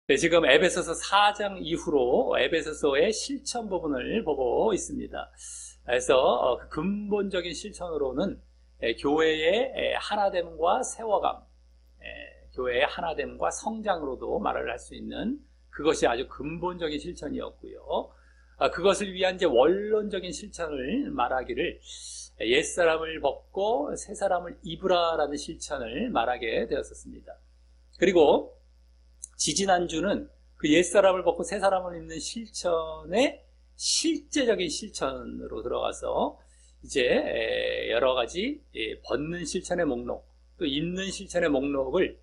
네, 지금 에베소서 4장 이후로 에베소서의 실천 부분을 보고 있습니다. 그래서 그 근본적인 실천으로는 교회의 하나됨과 세워감, 교회의 하나됨과 성장으로도 말을 할 수 있는 그것이 아주 근본적인 실천이었고요. 그것을 위한 이제 원론적인 실천을 말하기를 옛사람을 벗고 새사람을 입으라라는 실천을 말하게 되었었습니다. 그리고 지지난주는 그 옛사람을 벗고 새사람을 입는 실천의 실제적인 실천으로 들어가서 이제 여러 가지 벗는 실천의 목록, 또 입는 실천의 목록을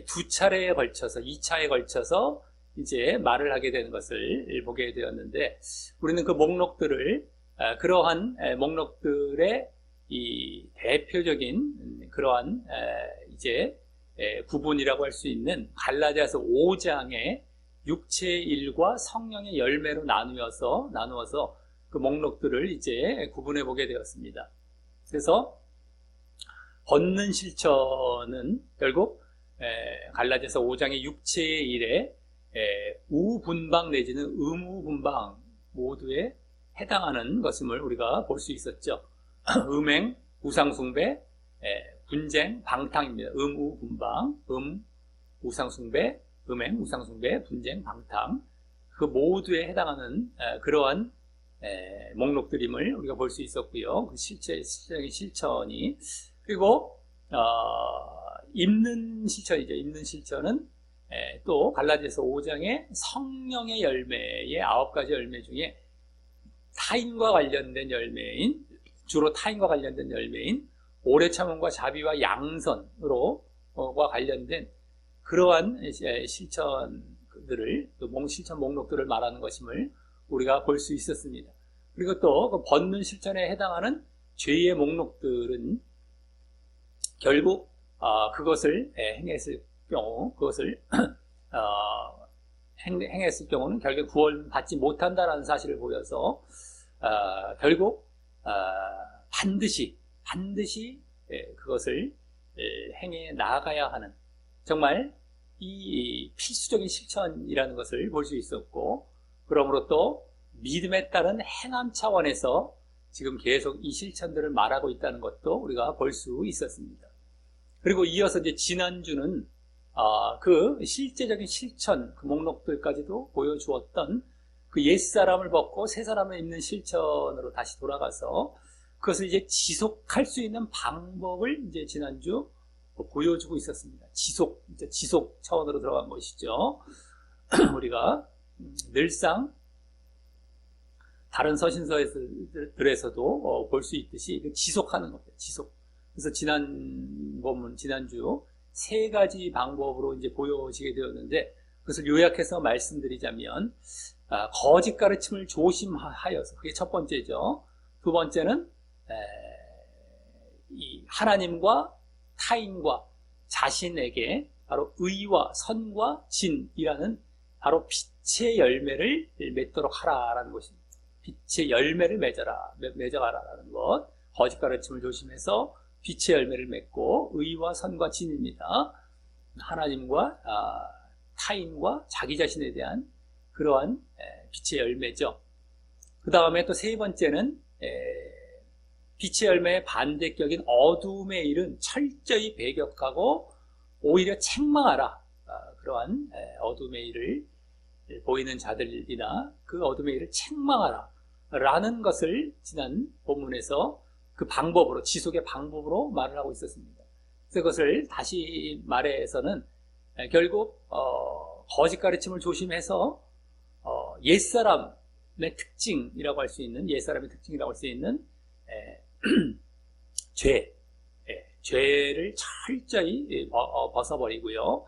두 차례에 걸쳐서, 2차에 걸쳐서 이제 말을 하게 되는 것을 보게 되었는데, 우리는 그 목록들을, 그러한 목록들의 이 대표적인 그러한 이제 구분이라고 할 수 있는 갈라디아서 5장의 육체의 일과 성령의 열매로 나누어서 그 목록들을 이제 구분해 보게 되었습니다. 그래서 벗는 실천은 결국 갈라디아서 5장의 육체의 일에 우분방 내지는 의무분방 모두에 해당하는 것임을 우리가 볼 수 있었죠. 음행, 우상숭배, 분쟁, 방탕입니다. 우분방, 우상숭배, 음행, 우상숭배, 분쟁, 방탕, 그 모두에 해당하는 그러한 목록들임을 우리가 볼 수 있었고요. 그 실제적인 실천이. 그리고 입는 실천이죠. 입는 실천은 또 갈라디아서 5장의 성령의 열매의 9가지 열매 중에 타인과 관련된 열매인, 주로 타인과 관련된 열매인 오래 참음과 자비와 양선으로 과 관련된 그러한 실천들을, 실천 목록들을 말하는 것임을 우리가 볼 수 있었습니다. 그리고 또 그 벗는 실천에 해당하는 죄의 목록들은 결국 그것을 행했을 경우, 그것을 행했을 경우는 결국 구원받지 못한다라는 사실을 보여서 결국 반드시 그것을 행해 나가야 하는, 정말 이 필수적인 실천이라는 것을 볼 수 있었고, 그러므로 또 믿음에 따른 행함 차원에서 지금 계속 이 실천들을 말하고 있다는 것도 우리가 볼 수 있었습니다. 그리고 이어서 이제 지난주는 그 실제적인 실천, 그 목록들까지도 보여주었던 그 옛사람을 벗고 새사람을 입는 실천으로 다시 돌아가서 그것을 이제 지속할 수 있는 방법을 이제 지난주 보여주고 있었습니다. 지속 차원으로 들어간 것이죠. 우리가 늘상 다른 서신서들에서도 볼 수 있듯이 지속하는 거예요. 지속. 그래서 지난주 3가지 방법으로 이제 보여지게 되었는데, 그것을 요약해서 말씀드리자면, 거짓 가르침을 조심하여서, 그게 첫 번째죠. 두 번째는 이 하나님과 타인과 자신에게 바로 의와 선과 진이라는 바로 빛의 열매를 맺도록 하라라는 것입니다. 빛의 열매를 맺어가라라는 것. 거짓 가르침을 조심해서 빛의 열매를 맺고 의와 선과 진입니다. 하나님과 타인과 자기 자신에 대한 그러한 빛의 열매죠. 그 다음에 또 3번째는 빛의 열매의 반대격인 어두움의 일은 철저히 배격하고 오히려 책망하라. 그러한 어두움의 일을 보이는 자들이나 그 어둠의 일을 책망하라 라는 것을 지난 본문에서 그 방법으로, 지속의 방법으로 말을 하고 있었습니다. 그래서 그것을 다시 말해서는 결국 거짓 가르침을 조심해서 옛사람의 특징이라고 할 수 있는, 옛사람의 특징이라고 할 수 있는 죄를 철저히 벗어버리고요.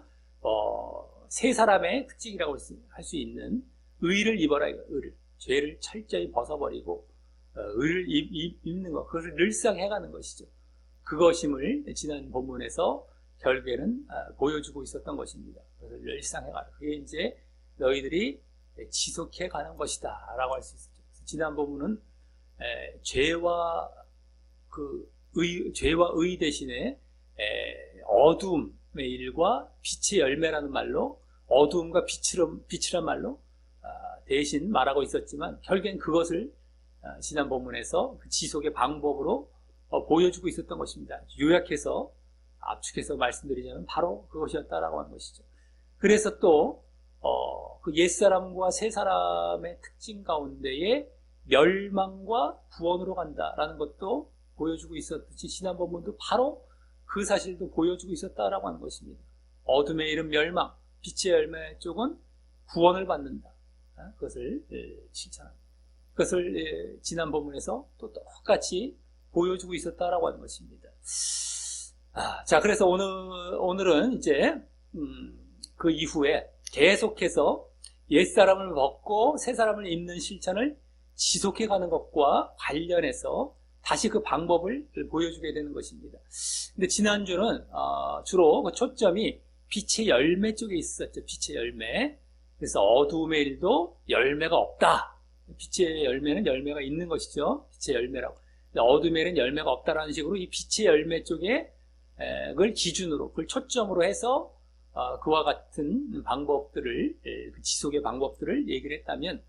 새 사람의 특징이라고 할 수 있는 의를 입어라. 의를, 죄를 철저히 벗어버리고 의를 입는 것, 그것을 늘상 해가는 것이죠. 그것임을 지난 본문에서 결국에는 보여주고 있었던 것입니다. 그래서 늘상 해가라. 그게 이제 너희들이 지속해 가는 것이다 라고 할 수 있었죠. 지난 본문은 죄와 의 대신에 어둠의 일과 빛의 열매라는 말로 어두움과 빛이란 말로 대신 말하고 있었지만 결국엔 그것을 지난 본문에서 그 지속의 방법으로 보여주고 있었던 것입니다. 요약해서 압축해서 말씀드리자면 바로 그것이었다라고 하는 것이죠. 그래서 또 그 옛사람과 새사람의 특징 가운데에 멸망과 구원으로 간다라는 것도 보여주고 있었듯이 지난 본문도 바로 그 사실도 보여주고 있었다라고 하는 것입니다. 어둠의 이름 멸망, 빛의 열매 쪽은 구원을 받는다. 그것을 실천합니다. 그것을 지난 본문에서 또 똑같이 보여주고 있었다라고 하는 것입니다. 자, 그래서 오늘은 이제 그 이후에 계속해서 옛사람을 벗고 새사람을 입는 실천을 지속해가는 것과 관련해서 다시 그 방법을 보여주게 되는 것입니다. 근데 지난주는 주로 그 초점이 빛의 열매 쪽에 있었죠. 빛의 열매. 그래서 어두움의 일도 열매가 없다. 빛의 열매는 열매가 있는 것이죠. 빛의 열매라고. 어둠의 일은 열매가 없다라는 식으로 이 빛의 열매 쪽에 그걸 기준으로, 그걸 초점으로 해서 그와 같은 방법들을, 그 지속의 방법들을 얘기를 했다면,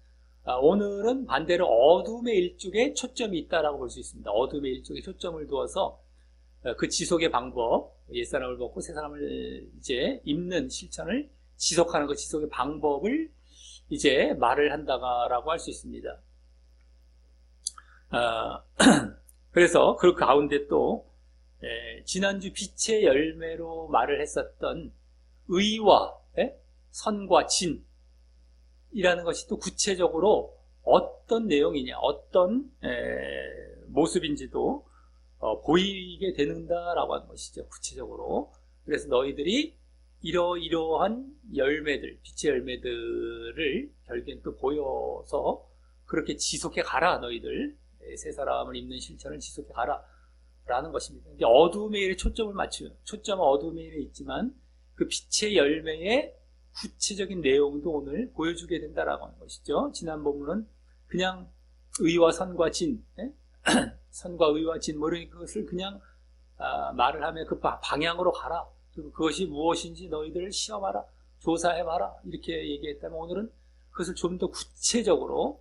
오늘은 반대로 어둠의 일 쪽에 초점이 있다라고 볼 수 있습니다. 어둠의 일 쪽에 초점을 두어서 그 지속의 방법, 옛사람을 벗고 새사람을 이제 입는 실천을 지속하는 그 지속의 방법을 이제 말을 한다라고 할 수 있습니다. 그래서 그 가운데 또 지난주 빛의 열매로 말을 했었던 의와 선과 진이라는 것이 또 구체적으로 어떤 내용이냐, 어떤 모습인지도 보이게 되는다라고 하는 것이죠. 구체적으로. 그래서 너희들이 이러이러한 열매들, 빛의 열매들을 결국엔 또 보여서 그렇게 지속해 가라. 너희들 새 사람을 입는 실천을 지속해 가라 라는 것입니다. 이제 어두움의 일에 초점을 맞추요. 초점은 어두움의 일에 있지만 그 빛의 열매의 구체적인 내용도 오늘 보여주게 된다라고 하는 것이죠. 지난 본문은 그냥 의와 선과 진, 선과 의와 진, 모르는 그것을 그냥 말을 하면 그 방향으로 가라. 그리고 그것이 무엇인지 너희들 시험하라, 조사해봐라 이렇게 얘기했다면 오늘은 그것을 좀 더 구체적으로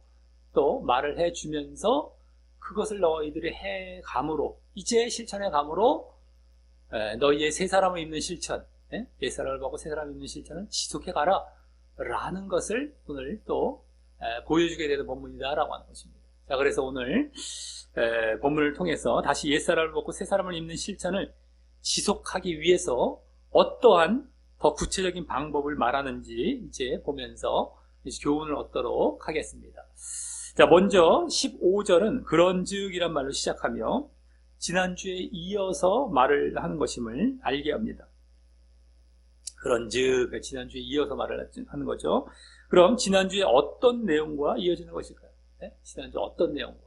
또 말을 해주면서 그것을 너희들이 해감으로, 이제 실천해 감으로 너희의 새 사람을 입는 실천, 옛 사람을 벗고 새 사람을 입는 실천은 지속해 가라 라는 것을 오늘 또 보여주게 되는 본문이다라고 하는 것입니다. 자, 그래서 오늘 본문을 통해서 다시 옛 사람을 벗고 새 사람을 입는 실천을 지속하기 위해서 어떠한 더 구체적인 방법을 말하는지 이제 보면서 이제 교훈을 얻도록 하겠습니다. 자, 먼저 15절은 그런즉이란 말로 시작하며 지난주에 이어서 말을 하는 것임을 알게 합니다. 그런즉, 지난주에 이어서 말을 하는 거죠. 그럼 지난주에 어떤 내용과 이어지는 것일까요? 지난주 어떤 내용과?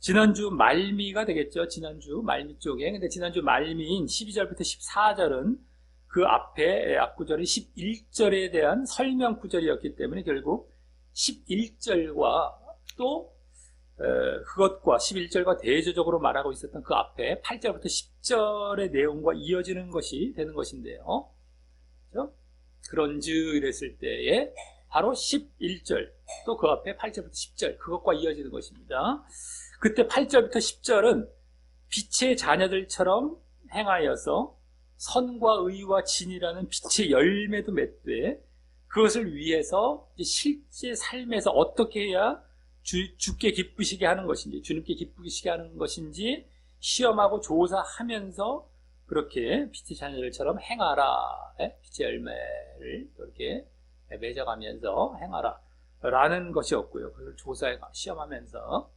지난주 말미가 되겠죠. 지난주 말미 쪽에. 근데 지난주 말미인 12절부터 14절은 그 앞구절이 11절에 대한 설명 구절이었기 때문에 결국 11절과 또 그것과 11절과 대조적으로 말하고 있었던 그 앞에 8절부터 10절의 내용과 이어지는 것이 되는 것인데요. 그렇죠? 그런즉 이랬을 때에 바로 11절 또 그 앞에 8절부터 10절 그것과 이어지는 것입니다. 그때 8절부터 10절은 빛의 자녀들처럼 행하여서 선과 의와 진이라는 빛의 열매도 맺되 그것을 위해서 실제 삶에서 어떻게 해야 주께 기쁘시게 하는 것인지, 주님께 기쁘시게 하는 것인지 시험하고 조사하면서 그렇게 빛의 자녀들처럼 행하라. 빛의 열매를 이렇게 맺어가면서 행하라 라는 것이었고요. 그걸 조사해 시험하면서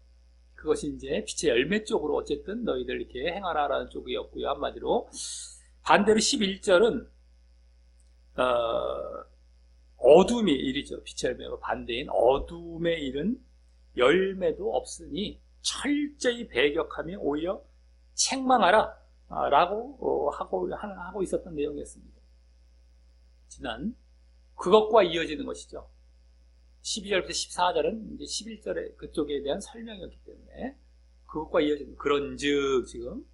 그것이 이제 빛의 열매 쪽으로 어쨌든 너희들 이렇게 행하라 라는 쪽이었고요. 한마디로 반대로 11절은 어둠의 일이죠. 빛의 열매와 반대인 어둠의 일은 열매도 없으니 철저히 배격하며 오히려 책망하라 라고 하고 있었던 내용이었습니다. 지난 그것과 이어지는 것이죠. 12절부터 14절은 이제 11절의 그쪽에 대한 설명이었기 때문에 그것과 이어지는 그런즉 지금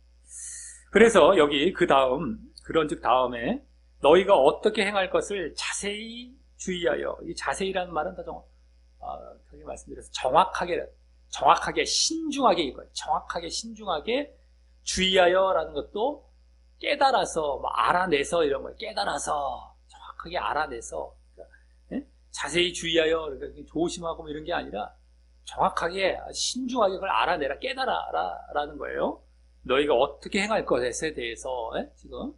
그래서 여기 그 다음 그런즉 다음에 너희가 어떻게 행할 것을 자세히 주의하여. 이 자세히라는 말은 더 저기 말씀드려서 정확하게 신중하게 이거예요. 정확하게 신중하게 주의하여라는 것도 깨달아서 뭐 알아내서 이런 거예요. 깨달아서 정확하게 알아내서 그러니까, 자세히 주의하여 그러니까 조심하고 뭐 이런 게 아니라 정확하게 신중하게 그걸 알아내라 깨달아라라는 거예요. 너희가 어떻게 행할 것에 대해서 지금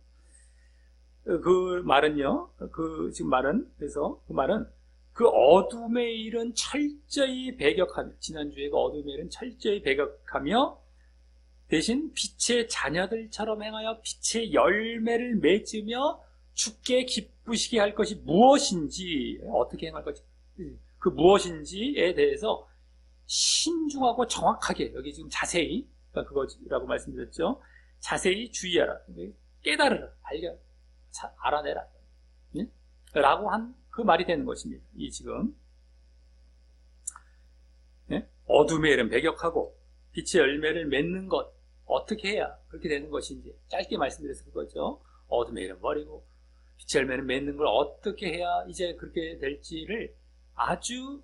그 말은요. 그 지금 말은 그래서 그 말은 그 어둠의 일은 철저히 배격하며 지난주에 그 어둠의 일은 철저히 배격하며 대신 빛의 자녀들처럼 행하여 빛의 열매를 맺으며 주께 기쁘시게 할 것이 무엇인지 어떻게 행할 것이 그 무엇인지에 대해서 신중하고 정확하게 여기 지금 자세히 그러니까 그거라고 말씀드렸죠. 자세히 주의하라. 깨달으라. 알아내라. 라고 한 그 말이 되는 것입니다. 이 지금 어둠의 일은 배격하고 빛의 열매를 맺는 것 어떻게 해야 그렇게 되는 것인지 짧게 말씀드려서 그거죠. 어둠의 일은 버리고 빛의 열매를 맺는 걸 어떻게 해야 이제 그렇게 될지를 아주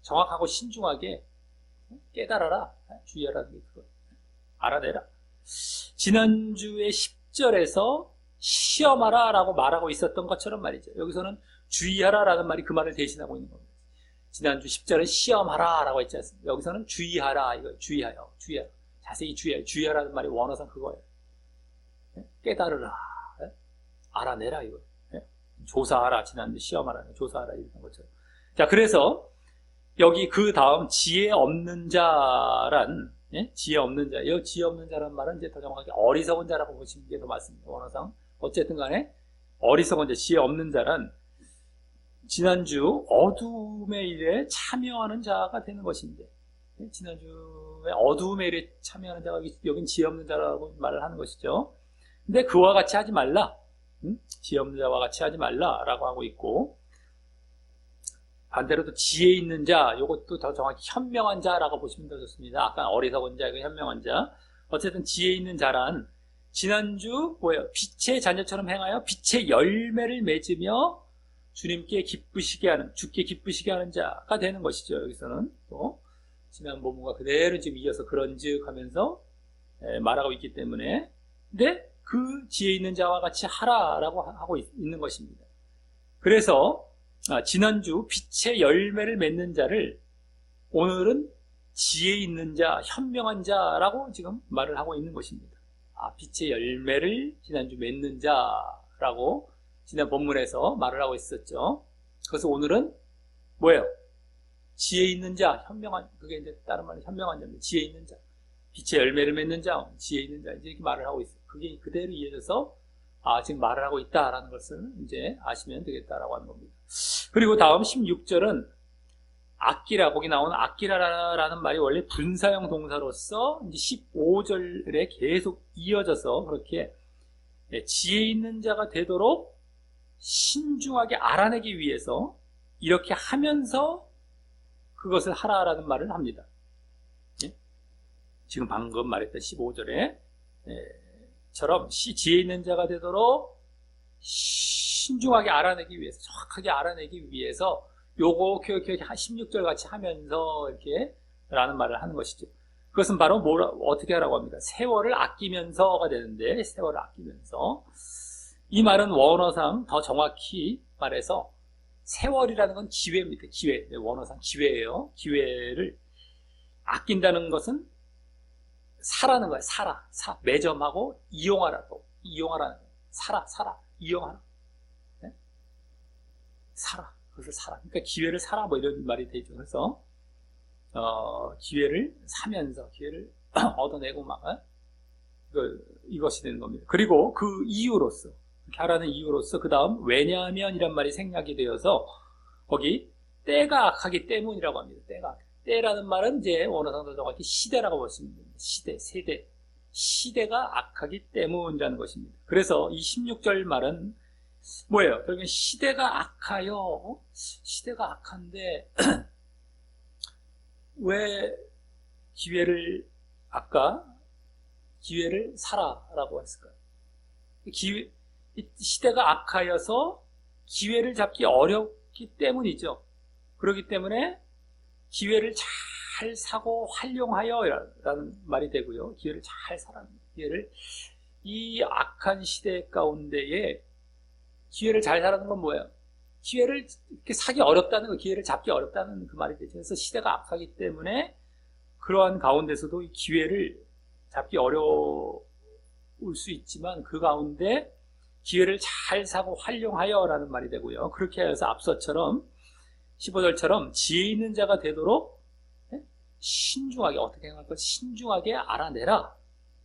정확하고 신중하게 깨달아라. 주의하라는 게 그거. 알아내라. 지난주에 10절에서 시험하라 라고 말하고 있었던 것처럼 말이죠. 여기서는 주의하라 라는 말이 그 말을 대신하고 있는 겁니다. 지난주 10절은 시험하라 라고 했지 않습니까? 여기서는 주의하라. 이거 주의하여. 자세히 주의하라는 말이 원어상 그거예요. 깨달으라. 알아내라. 이거. 조사하라. 지난주 시험하라. 조사하라. 이런 것처럼. 자, 그래서 여기 그 다음 지혜 없는 자란 지혜 없는 자. 이 지혜 없는 자란 말은 이제 더 정확하게 어리석은 자라고 보시는 게 더 맞습니다. 원어상. 어쨌든 간에 어리석은 자, 지혜 없는 자란 지난주 어두움의 일에 참여하는 자가 되는 것인데 지난주에 어두움의 일에 참여하는 자가 여긴 지혜 없는 자라고 말을 하는 것이죠. 근데 그와 같이 하지 말라. 지혜 없는 자와 같이 하지 말라라고 하고 있고 반대로 또 지혜 있는 자, 이것도 더 정확히 현명한 자라고 보시면 더 좋습니다. 아까 어리석은 자, 이거 현명한 자. 어쨌든 지혜 있는 자란 지난주 뭐예요? 빛의 자녀처럼 행하여 빛의 열매를 맺으며 주님께 기쁘시게 하는, 주께 기쁘시게 하는 자가 되는 것이죠. 여기서는 또 지난 본문과 그대로 지금 이어서 그런즉 하면서 말하고 있기 때문에 근데 그 지혜 있는 자와 같이 하라라고 하고 있는 것입니다. 그래서 지난주 빛의 열매를 맺는 자를 오늘은 지혜 있는 자, 현명한 자라고 지금 말을 하고 있는 것입니다. 빛의 열매를 지난주 맺는 자라고 지난 본문에서 말을 하고 있었죠. 그래서 오늘은 뭐예요? 지혜 있는 자, 현명한, 그게 이제 다른 말로 현명한 자입니다. 지혜 있는 자. 빛의 열매를 맺는 자, 지혜 있는 자, 이제 이렇게 말을 하고 있어요. 그게 그대로 이어져서, 지금 말을 하고 있다라는 것을 이제 아시면 되겠다라고 하는 겁니다. 그리고 다음 16절은 아끼라, 거기 나오는 아끼라라는 말이 원래 분사형 동사로서 이제 15절에 계속 이어져서 그렇게 지혜 있는 자가 되도록 신중하게 알아내기 위해서 이렇게 하면서 그것을 하라라는 말을 합니다. 지금 방금 말했던 15절에 처럼 지혜 있는 자가 되도록 신중하게 알아내기 위해서 정확하게 알아내기 위해서 요거 16절 같이 하면서 이렇게 라는 말을 하는 것이죠. 그것은 바로 어떻게 하라고 합니다. 세월을 아끼면서가 되는데 세월을 아끼면서 이 말은 원어상 더 정확히 말해서 세월이라는 건 기회입니다. 기회. 원어상 기회예요. 기회를 아낀다는 것은 사라는 거예요. 매점하고 이용하라. 또 이용하라는 거예요. 이용하라. 네? 그것을 사라. 그러니까 기회를 사라 뭐 이런 말이 되죠. 그래서 기회를 사면서 기회를 얻어내고 막 이것이 되는 겁니다. 그리고 그 이유로서 그렇게 하라는 이유로서 그 다음 왜냐하면 이란 말이 생략이 되어서 거기 때가 악하기 때문이라고 합니다. 때라는 말은 이제 원어상도 정확히 시대라고 보시면 됩니다. 세대. 시대가 악하기 때문이라는 것입니다. 그래서 이 16절 말은 뭐예요? 결국엔 시대가 악하여 시대가 악한데 왜 기회를 사라라고 했을까요? 이 시대가 악하여서 기회를 잡기 어렵기 때문이죠. 그렇기 때문에 기회를 잘 사고 활용하여 라는 말이 되고요. 기회를 잘 사라는 기회를, 이 악한 시대 가운데에 기회를 잘 사라는 건 뭐예요? 기회를 이렇게 사기 어렵다는 거, 기회를 잡기 어렵다는 그 말이 되죠. 그래서 시대가 악하기 때문에 그러한 가운데서도 이 기회를 잡기 어려울 수 있지만 그 가운데 기회를 잘 사고 활용하여 라는 말이 되고요. 그렇게 해서 앞서처럼 15절처럼 지혜 있는 자가 되도록 신중하게, 어떻게 생각할까? 신중하게 알아내라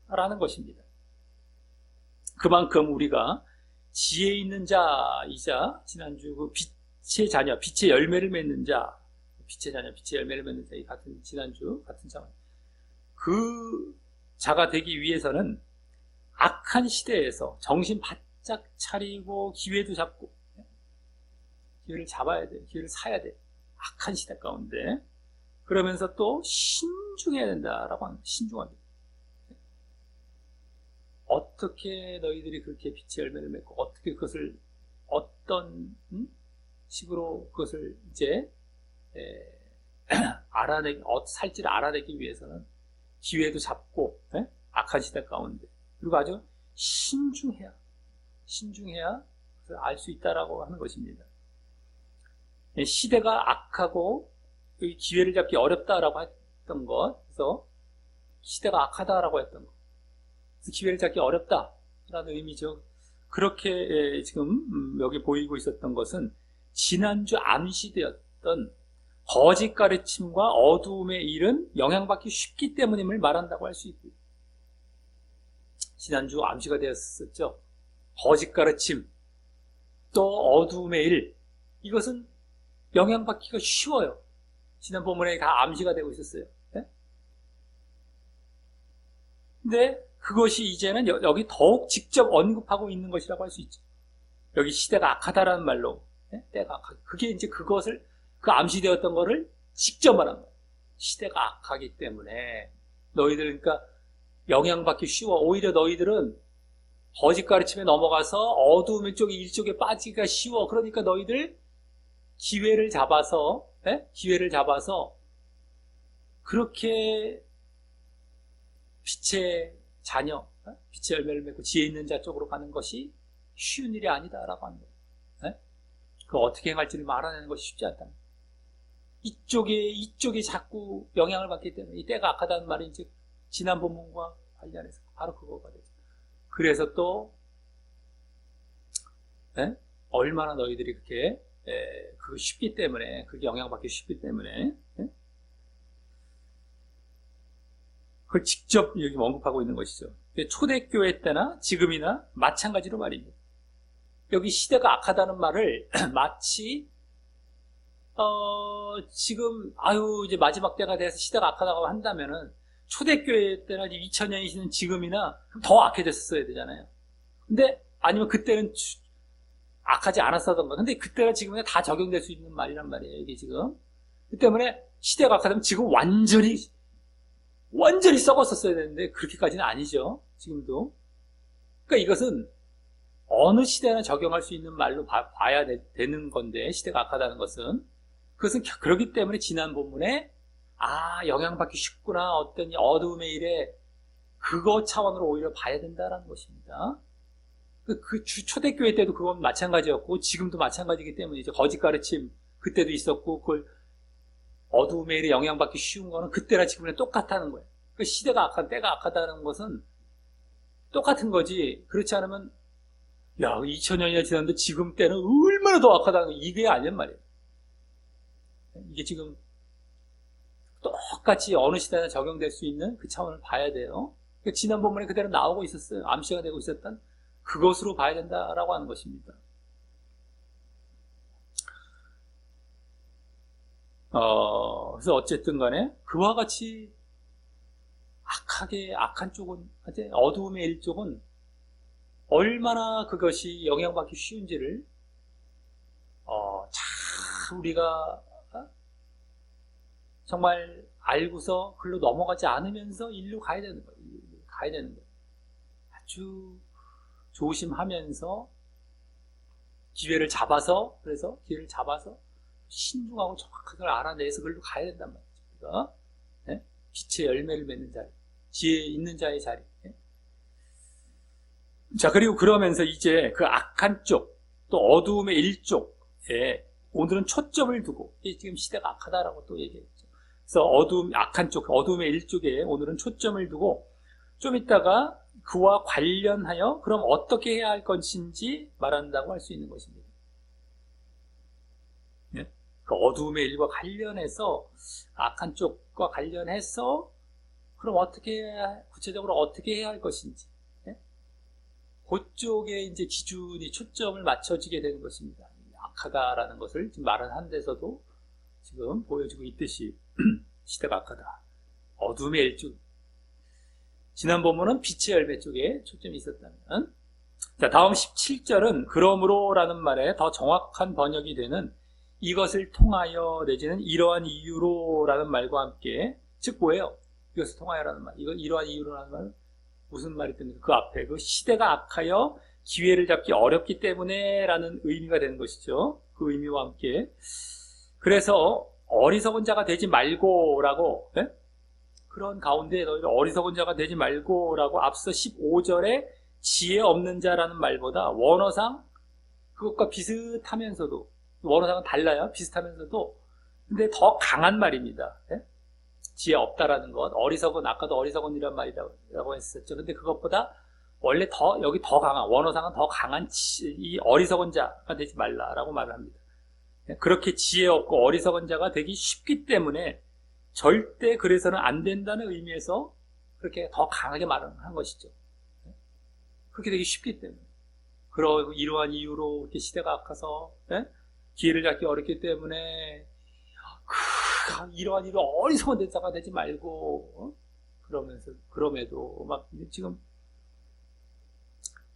라는 것입니다. 그만큼 우리가 지혜 있는 자이자, 지난주 그 빛의 자녀, 빛의 열매를 맺는 자, 빛의 자녀, 빛의 열매를 맺는 자, 이 같은, 지난주 같은 상황, 그 자가 되기 위해서는 악한 시대에서 정신 바짝 차리고 기회도 잡고, 기회를 잡아야 돼, 기회를 사야 돼. 악한 시대 가운데. 그러면서 또 신중해야 된다라고 합니다. 신중하게. 어떻게 너희들이 그렇게 빛의 열매를 맺고, 어떻게 그것을, 어떤 식으로 그것을 이제 살지를 알아내기 위해서는 기회도 잡고, 악한 시대 가운데, 그리고 아주 신중해야 알 수 있다라고 하는 것입니다. 시대가 악하고 기회를 잡기 어렵다라고 했던 것, 그래서 시대가 악하다라고 했던 것, 그래서 기회를 잡기 어렵다라는 의미죠. 그렇게 지금 여기 보이고 있었던 것은 지난주 암시되었던 거짓 가르침과 어두움의 일은 영향받기 쉽기 때문임을 말한다고 할 수 있고요. 지난주 암시가 되었었죠. 거짓 가르침, 또 어두움의 일, 이것은 영향받기가 쉬워요. 지난 본문에 다 암시가 되고 있었어요. 네? 근데 그것이 이제는 여기 더욱 직접 언급하고 있는 것이라고 할 수 있죠. 여기 시대가 악하다라는 말로, 때가 악하다. 그게 이제 그것을, 그 암시되었던 것을 직접 말한 거예요. 시대가 악하기 때문에 너희들, 그러니까 영향받기 쉬워. 오히려 너희들은 거짓 가르침에 넘어가서 어두움 쪽에 일쪽에 빠지기가 쉬워. 그러니까 너희들 기회를 잡아서 그렇게 빛의 자녀, 빛의 열매를 맺고 지혜 있는 자 쪽으로 가는 것이 쉬운 일이 아니다라고 하는 거예요. 그 어떻게 행할지를 알아내는 것이 쉽지 않다. 이쪽에 자꾸 영향을 받기 때문에 이 때가 악하다는 말이 이제 지난 본문과 관련해서 바로 그거가 되죠. 그래서 또 얼마나 너희들이 그렇게 그거 쉽기 때문에, 그게 영향받기 쉽기 때문에 그걸 직접 여기 언급하고 있는 것이죠. 초대교회 때나 지금이나 마찬가지로 말입니다. 여기 시대가 악하다는 말을 마치 지금 이제 마지막 때가 돼서 시대가 악하다고 한다면은 초대교회 때나 2000년이시는 지금이나 더 악해졌어야 되잖아요. 근데 아니면 그때는 악하지 않았었던 거. 근데 그때나 지금이나 다 적용될 수 있는 말이란 말이에요. 이게 지금. 그 때문에 시대가 악하다면 지금 완전히 썩었었어야 되는데 그렇게까지는 아니죠. 지금도. 그러니까 이것은 어느 시대나 적용할 수 있는 말로 봐야 되는 건데, 시대가 악하다는 것은. 그것은 그렇기 때문에 지난 본문에 영향받기 쉽구나, 어떤 어두움의 일에 그거 차원으로 오히려 봐야 된다는 것입니다. 그 초대교회 때도 그건 마찬가지였고 지금도 마찬가지이기 때문에 이제 거짓 가르침 그때도 있었고, 그걸 어두움의 일에 영향받기 쉬운 거는 그때나 지금이나 똑같다는 거예요. 그 시대가 악한, 때가 악하다는 것은 똑같은 거지. 그렇지 않으면 2000년이나 지났는데 지금 때는 얼마나 더 악하다는 거, 이게 아니란 말이에요. 이게 지금 똑같이 어느 시대나 적용될 수 있는 그 차원을 봐야 돼요. 그러니까 지난 본문에 그대로 나오고 있었어요. 암시가 되고 있었던 그것으로 봐야 된다라고 하는 것입니다. 그래서 어쨌든 간에 그와 같이 악한 쪽은, 어두움의 일쪽은 얼마나 그것이 영향받기 쉬운지를 참 우리가 정말 알고서 글로 넘어가지 않으면서 일로 가야 되는 거예요. 아주 조심하면서 기회를 잡아서, 그래서 기회를 잡아서 신중하고 정확하게 알아내서 그걸로 가야 된단 말이죠. 우리가. 예? 빛의 열매를 맺는 자리, 지혜 있는 자의 자리. 예? 자, 그리고 그러면서 이제 그 악한 쪽, 또 어두움의 일쪽에 오늘은 초점을 두고, 지금 시대가 악하다라고 또 얘기했죠. 그래서 악한 쪽, 어두움의 일쪽에 오늘은 초점을 두고, 좀 이따가 그와 관련하여 그럼 어떻게 해야 할 것인지 말한다고 할 수 있는 것입니다. 예? 그 어두움의 일과 관련해서, 악한 쪽과 관련해서 그럼 구체적으로 어떻게 해야 할 것인지, 예? 그쪽에 이제 기준이 초점을 맞춰지게 되는 것입니다. 악하다라는 것을 지금 말한 데서도 지금 보여지고 있듯이 시대가 악하다. 어둠의 일쪽. 지난 본문은 빛의 열매 쪽에 초점이 있었다면, 자, 다음 17절은 그러므로라는 말에 더 정확한 번역이 되는 이것을 통하여 내지는 이러한 이유로라는 말과 함께, 즉 뭐예요? 이것을 통하여라는 말. 이러한 이유로라는 말은 무슨 말이 됩니까? 그 앞에 그 시대가 악하여 기회를 잡기 어렵기 때문에 라는 의미가 되는 것이죠. 그 의미와 함께. 그래서 어리석은 자가 되지 말고라고, 예? 그런 가운데 너희들 어리석은 자가 되지 말고라고 앞서 15절에 지혜 없는 자라는 말보다 원어상 그것과 비슷하면서도, 원어상은 달라요. 비슷하면서도, 근데 더 강한 말입니다. 예? 지혜 없다라는 것, 어리석은, 아까도 어리석은이란 말이라고 했었죠. 근데 그것보다 원래 여기 더 강한, 원어상은 더 강한 이 어리석은 자가 되지 말라라고 말을 합니다. 그렇게 지혜 없고 어리석은 자가 되기 쉽기 때문에 절대 그래서는 안 된다는 의미에서 그렇게 더 강하게 말을 한 것이죠. 그렇게 되기 쉽기 때문에. 그러고 이러한 이유로 이렇게 시대가 악해서 기회를 잡기 어렵기 때문에 이러한 이유로 어리석은 자가 되지 말고 그럼에도 막 지금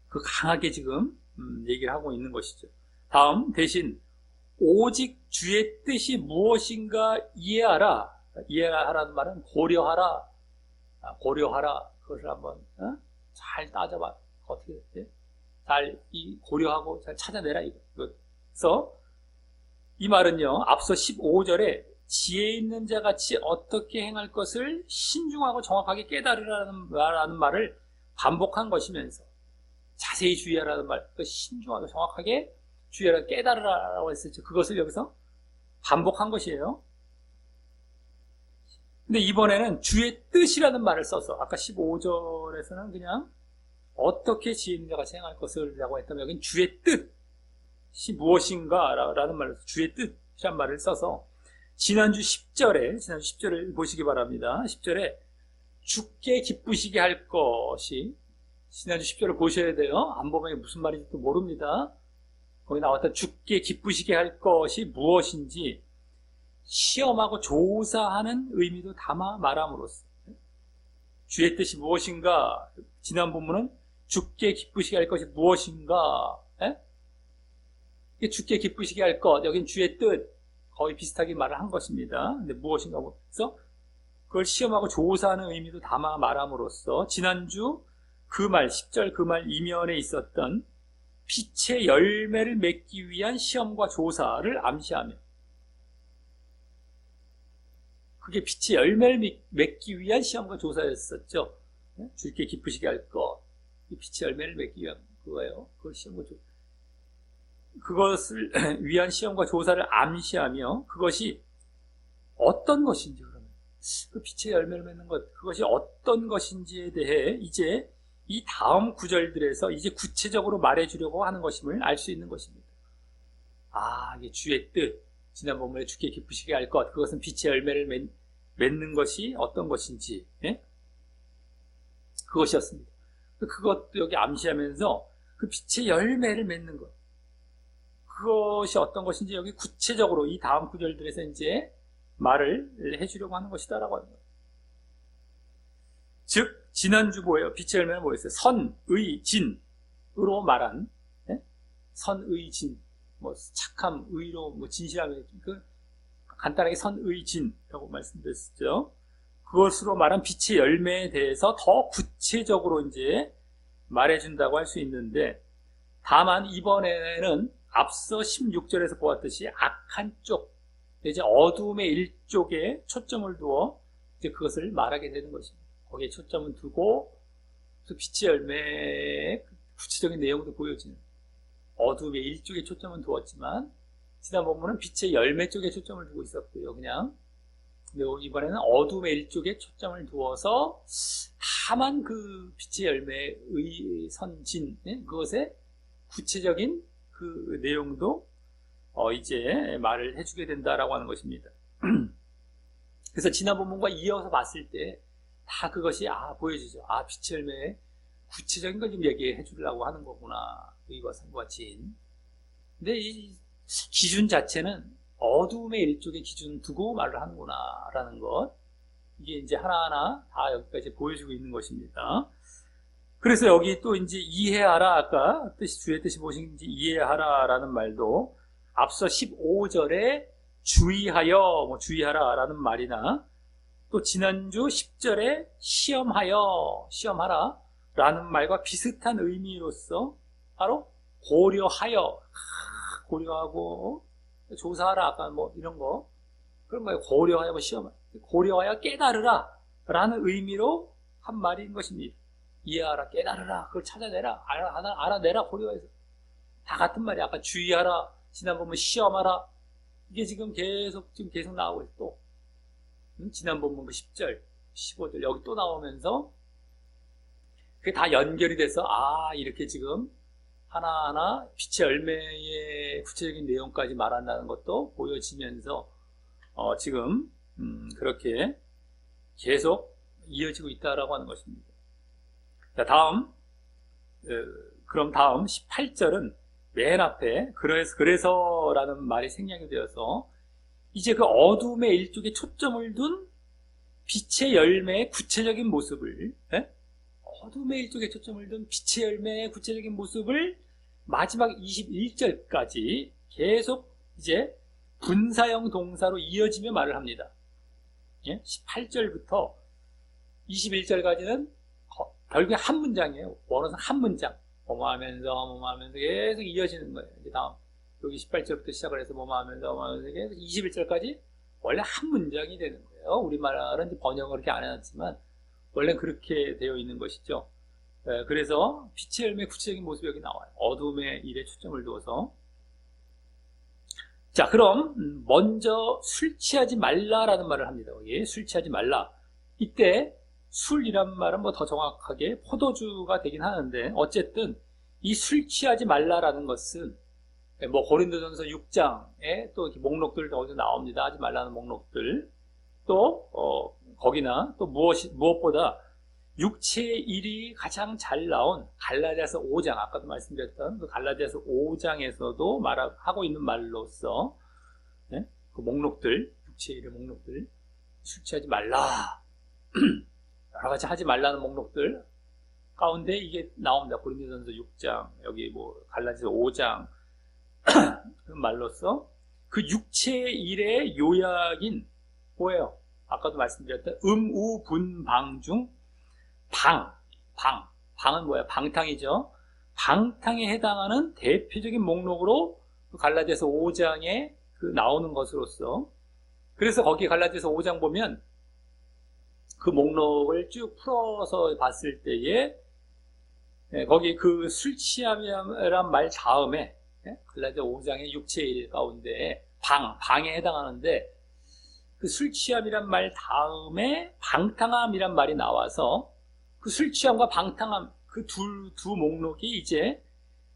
그 강하게 지금 얘기를 하고 있는 것이죠. 다음, 대신 오직 주의 뜻이 무엇인가 이해하라. 이해하라는 말은 고려하라. 그것을 한번 잘 따져봐. 어떻게 됐지? 잘 고려하고 잘 찾아내라. 그래서 이 말은요, 앞서 15절에 지혜 있는 자 같이 어떻게 행할 것을 신중하고 정확하게 깨달으라는 말을 반복한 것이면서 자세히 주의하라는 말, 신중하고 정확하게 주의하라, 깨달으라고 했었죠. 그것을 여기서 반복한 것이에요. 근데 이번에는 주의 뜻이라는 말을 써서, 아까 15절에서는 그냥 어떻게 지혜 있는 자가 행할 것을 라고 했다면, 여기는 주의 뜻이 무엇인가 라는 말로 주의 뜻이란 말을 써서, 지난주 10절을 보시기 바랍니다. 10절에 주께 기쁘시게 할 것이, 지난주 10절을 보셔야 돼요. 안 보면 무슨 말인지 또 모릅니다. 거기 나왔던 주께 기쁘시게 할 것이 무엇인지 시험하고 조사하는 의미도 담아 말함으로써, 주의 뜻이 무엇인가, 지난 본문은 주께 기쁘시게 할 것이 무엇인가, 주께 기쁘시게 할 것, 여긴 주의 뜻, 거의 비슷하게 말을 한 것입니다. 근데 무엇인가, 그래서 그걸 시험하고 조사하는 의미도 담아 말함으로써 지난주 그 말, 10절 그 말 이면에 있었던 빛의 열매를 맺기 위한 시험과 조사를 암시하며, 그게 빛의 열매를 맺기 위한 시험과 조사였었죠. 주께 기쁘시게 할 것, 빛의 열매를 맺기 위한 그거예요. 그걸 시험과 조사, 그것을 위한 시험과 조사를 암시하며, 그것이 어떤 것인지, 그러면 그 빛의 열매를 맺는 것, 그것이 어떤 것인지에 대해 이제 이 다음 구절들에서 이제 구체적으로 말해주려고 하는 것임을 알 수 있는 것입니다. 이게 주의 뜻, 지난 본문에 주께 기쁘시게 할 것, 그것은 빛의 열매를 맺는 것이 어떤 것인지, 그것이었습니다. 그것도 여기 암시하면서 그 빛의 열매를 맺는 것, 그것이 어떤 것인지 여기 구체적으로 이 다음 구절들에서 이제 말을 해주려고 하는 것이다라고 하는 거예요. 즉, 지난주 뭐예요? 빛의 열매는 뭐였어요? 선의, 진으로 말한, 선의, 진, 착함, 의로, 진실함, 간단하게 선의, 진이라고 말씀드렸죠. 그것으로 말한 빛의 열매에 대해서 더 구체적으로 이제 말해준다고 할 수 있는데, 다만 이번에는 앞서 16절에서 보았듯이 악한 쪽, 이제 어둠의 일쪽에 초점을 두어 이제 그것을 말하게 되는 것입니다. 거기에 초점을 두고 그 빛의 열매의 구체적인 내용도 보여지는, 어둠의 일쪽에 초점을 두었지만 지난 본문은 빛의 열매 쪽에 초점을 두고 있었고요. 그냥 이번에는 어둠의 일쪽에 초점을 두어서 다만 그 빛의 열매의 선진, 그것의 구체적인 그 내용도 이제 말을 해주게 된다라고 하는 것입니다. 그래서 지난 본문과 이어서 봤을 때 다 그것이 보여지죠. 빛의 열매의 구체적인 걸 좀 얘기해 주려고 하는 거구나. 이와 상과 진. 근데 이 기준 자체는 어둠의 일쪽에 기준 두고 말을 하는구나 라는 것, 이게 이제 하나하나 다 여기까지 보여주고 있는 것입니다. 그래서 여기 또 이제 이해하라, 아까 주의 뜻이 무엇인지 이해하라 라는 말도 앞서 15절에 주의하여, 주의하라 라는 말이나 또 지난주 10절에 시험하라 라는 말과 비슷한 의미로서 바로 고려하여, 고려하고 조사하라, 아까 이런 거, 그런 거예요. 고려하여, 고려하여 깨달으라 라는 의미로 한 말인 것입니다. 이해하라, 깨달으라, 그걸 찾아내라, 알아내라, 고려해서. 다 같은 말이야. 아까 주의하라, 지난번에 시험하라, 이게 지금 계속 나오고 있어. 또 지난 본문 그 10절, 15절 여기 또 나오면서 그게 다 연결이 돼서 이렇게 지금 하나하나 빛의 열매의 구체적인 내용까지 말한다는 것도 보여지면서 지금 그렇게 계속 이어지고 있다라고 하는 것입니다. 자, 그럼 다음 18절은 맨 앞에 그래서라는 말이 생략이 되어서 이제 그 어둠의 일쪽에 초점을 둔 빛의 열매의 구체적인 모습을, 어둠의 일쪽에 초점을 둔 빛의 열매의 구체적인 모습을 마지막 21절까지 계속 이제 분사형 동사로 이어지며 말을 합니다. 18절부터 21절까지는 결국에 한 문장이에요. 원어는 한 문장. 뭐하면서 계속 이어지는 거예요. 이제 다음 여기 18절부터 시작을 해서 뭐하면서 계속 21절까지 원래 한 문장이 되는 거예요. 우리말은 번역을 그렇게 안 해놨지만 원래 그렇게 되어 있는 것이죠. 그래서 빛의 열매의 구체적인 모습이 여기 나와요. 어둠의 일에 초점을 두어서. 자, 그럼 먼저 술 취하지 말라라는 말을 합니다. 여기 술 취하지 말라. 이때 술이란 말은 더 정확하게 포도주가 되긴 하는데, 어쨌든 이 술 취하지 말라라는 것은 고린도전서 6장에 또 목록들 어디서 나옵니다. 하지 말라는 목록들. 또 거기나 또 무엇보다 육체의 일이 가장 잘 나온 갈라디아서 5장, 아까도 말씀드렸던 그 갈라디아서 5장에서도 말하고 있는 말로서 그 목록들, 육체의 일의 목록들, 술 취하지 말라, 여러 가지 하지 말라는 목록들 가운데 이게 나옵니다. 고린도전서 6장, 여기 갈라디아서 5장 그런 말로서 그 육체의 일의 요약인 뭐예요? 아까도 말씀드렸던 음우분방 중 방은 뭐야? 방탕이죠. 방탕에 해당하는 대표적인 목록으로 갈라디아서 5장에 나오는 것으로서, 그래서 거기 갈라디아서 5장 보면 그 목록을 쭉 풀어서 봤을 때에 거기 그 술 취함이란 말 다음에 갈라디아서 5장의 육체의 일 가운데 방에 해당하는데 그 술 취함이란 말 다음에 방탕함이란 말이 나와서 그 술 취함과 방탕함 그 두 목록이 이제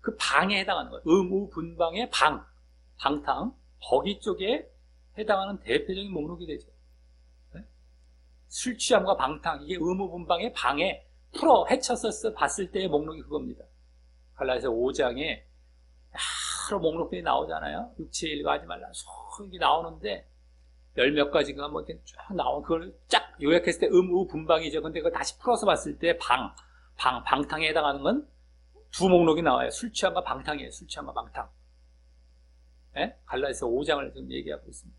그 방에 해당하는 거예요. 음우분방의 방탕 거기 쪽에 해당하는 대표적인 목록이 되죠. 술 취함과 방탕, 이게 의무분방의 방에 헤쳐서 봤을 때의 목록이 그겁니다. 갈라디아서 5장에 여러 목록들이 나오잖아요. 육체의 일과 하지 말라, 이게 나오는데 열 몇 가지가 이렇게 쭉 나온 그걸 쫙 요약했을 때 의무분방이죠. 근데 그걸 다시 풀어서 봤을 때 방탕에 해당하는 건 두 목록이 나와요. 술 취함과 방탕이에요. 술 취함과 방탕. 갈라디아서 5장을 지금 얘기하고 있습니다.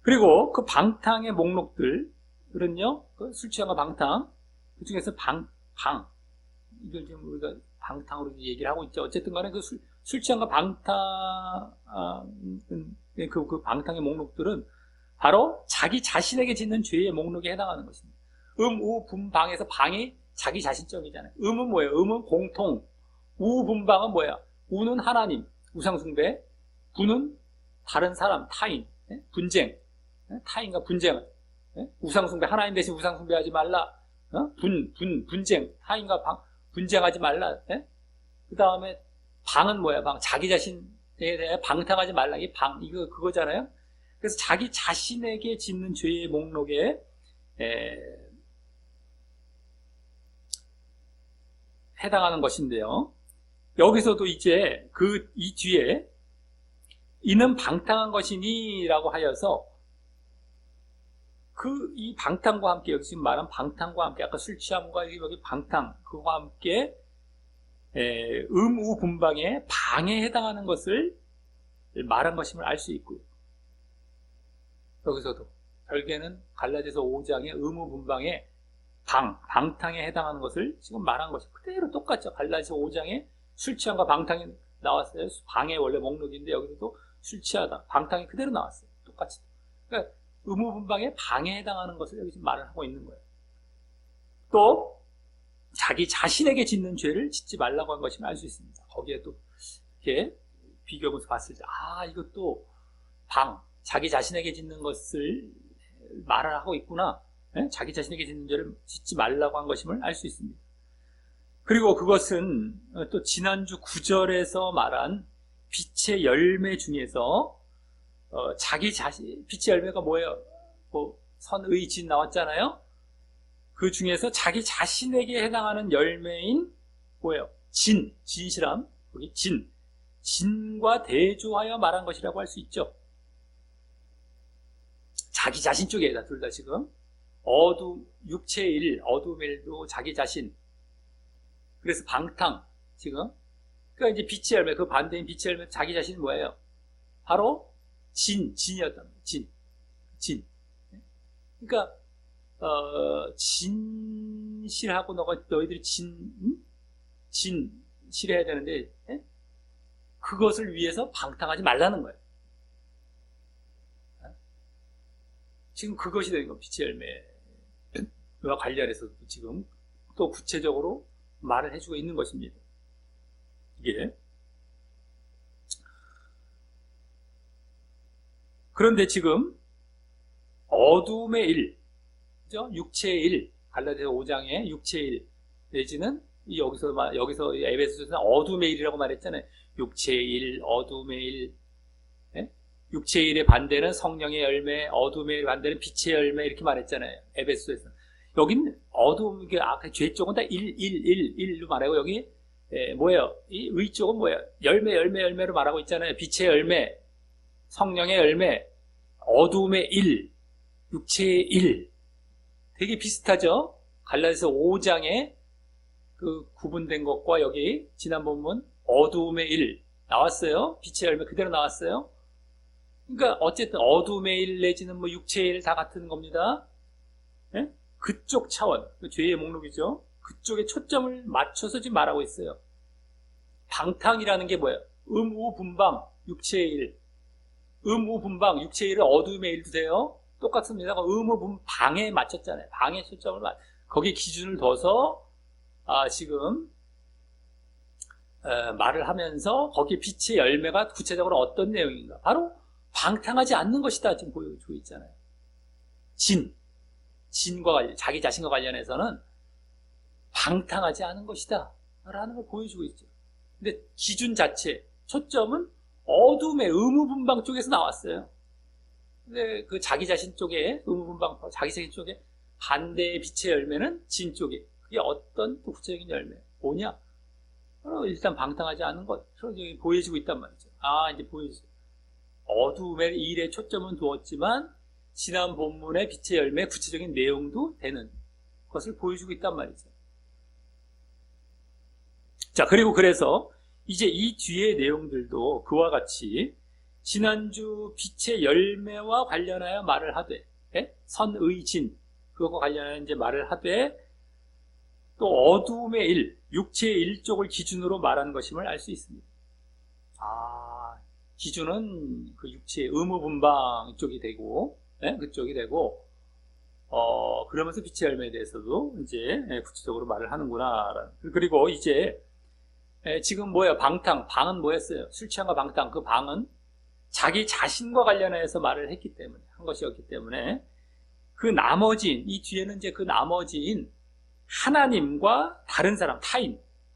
그리고 그 방탕의 목록들은요, 그 술 취함과 방탕, 그 중에서 이걸 지금 우리가 방탕으로 얘기를 하고 있죠. 어쨌든 간에 그 술 취함과 그 방탕의 목록들은 바로 자기 자신에게 짓는 죄의 목록에 해당하는 것입니다. 우, 분, 방에서 방이 자기 자신적이잖아요. 음은 뭐예요? 음은 공통. 우, 분, 방은 뭐야? 우는 하나님, 우상숭배. 분은 다른 사람, 타인, 분쟁. 타인과 분쟁. 우상숭배, 하나님 대신 우상숭배하지 말라. 분쟁. 타인과 분쟁하지 말라. 그 다음에 방은 뭐야? 방. 자기 자신에 대해 방탕하지 말라. 이 방, 그거잖아요. 그래서 자기 자신에게 짓는 죄의 목록에 해당하는 것인데요. 여기서도 이제 이 뒤에 이는 방탕한 것이니 라고 하여서 이 방탕과 함께, 여기 지금 말한 방탕과 함께, 아까 술 취함과 여기 방탕, 그와 함께 음우분방의 방에 해당하는 것을 말한 것임을 알 수 있고요. 여기서도 결국에는 갈라디아서 5장의 의무분방의 방탕에 해당하는 것을 지금 말한 것이 그대로 똑같죠. 갈라디아서 5장에 술 취함과 방탕이 나왔어요. 방의 원래 목록인데 여기서도 술 취하다, 방탕이 그대로 나왔어요. 똑같이. 그러니까 의무분방의 방에 해당하는 것을 여기 지금 말을 하고 있는 거예요. 또 자기 자신에게 짓는 죄를 짓지 말라고 한 것임을 알 수 있습니다. 거기에 또 이렇게 비교하면서 봤을 때 이것도 자기 자신에게 짓는 것을 말을 하고 있구나. 자기 자신에게 짓는 죄를 짓지 말라고 한 것임을 알 수 있습니다. 그리고 그것은 또 지난주 9절에서 말한 빛의 열매 중에서 자기 자신, 빛의 열매가 뭐예요? 선의 진 나왔잖아요. 그 중에서 자기 자신에게 해당하는 열매인 뭐예요? 진실함, 여기 진과 대조하여 말한 것이라고 할 수 있죠. 자기 자신 쪽에다 둘 다 지금 육체의 일, 어둠의 일도 자기 자신. 그래서 방탕 지금. 그러니까 이제 빛의 열매, 그 반대인 빛의 열매, 자기 자신은 뭐예요? 바로 진이었단 말이에요. 진. 그러니까 진실하고 너희들이 진실해야 되는데 그것을 위해서 방탕하지 말라는 거예요. 지금 그것이 되는 거, 빛의 열매와 관련해서 지금 또 구체적으로 말을 해주고 있는 것입니다. 이게. 그런데 지금 어둠의 일, 그죠? 육체의 일, 갈라디아서 5장의 육체의 일, 내지는 여기서 에베소서는 어둠의 일이라고 말했잖아요. 육체의 일, 어둠의 일. 육체의 일의 반대는 성령의 열매, 어둠의 반대는 빛의 열매, 이렇게 말했잖아요. 에베소서에서. 여기는 어둠, 아까 죄 쪽은 다 1로 말하고, 여기 뭐예요? 이 의 쪽은 뭐예요? 열매로 말하고 있잖아요. 빛의 열매, 성령의 열매, 어둠의 일, 육체의 일. 되게 비슷하죠? 갈라디아서 5장에 그 구분된 것과 여기 지난 본문 어둠의 일 나왔어요. 빛의 열매 그대로 나왔어요. 그러니까 어쨌든 어둠의 일 내지는 뭐 육체의 일 다 같은 겁니다. 예? 그쪽 차원, 그 죄의 목록이죠. 그쪽에 초점을 맞춰서 지금 말하고 있어요. 방탕이라는 게 뭐예요? 음우분방, 육체의 일. 음우분방, 육체의 일은 어둠의 일도 돼요. 똑같습니다. 음우분방에 맞췄잖아요. 방에 초점을 거기에 기준을 둬서 지금 말을 하면서 거기에 빛의 열매가 구체적으로 어떤 내용인가? 바로 방탕하지 않는 것이다 지금 보여주고 있잖아요. 진과 관련, 자기 자신과 관련해서는 방탕하지 않은 것이다 라는 걸 보여주고 있죠. 근데 기준 자체, 초점은 어둠의 의무분방 쪽에서 나왔어요. 근데 그 자기 자신 쪽에, 의무분방, 자기 자신 쪽에 반대의 빛의 열매는 진 쪽에. 그게 어떤 구체적인 열매? 뭐냐? 일단 방탕하지 않은 것. 여기 보여지고 있단 말이죠. 이제 보여주세요. 어둠의 일에 초점은 두었지만, 지난 본문의 빛의 열매 구체적인 내용도 되는 것을 보여주고 있단 말이죠. 자, 그리고 그래서 이제 이 뒤의 내용들도 그와 같이 지난주 빛의 열매와 관련하여 말을 하되, 선의 진, 그것과 관련하여 이제 말을 하되, 또 어두움의 일, 육체의 일쪽을 기준으로 말하는 것임을 알 수 있습니다. 기준은 그 육체의 의무분방 쪽이 되고, 그쪽이 되고, 그러면서 빛의 열매에 대해서도 이제 구체적으로 말을 하는구나. 그리고 이제 지금 뭐예요? 방은 뭐였어요? 술 취함과 방탕. 그 방은 자기 자신과 관련해서 말을 했기 때문에, 한 것이었기 때문에, 그 나머지인, 이 뒤에는 이제 그 나머지인 하나님과 다른 사람,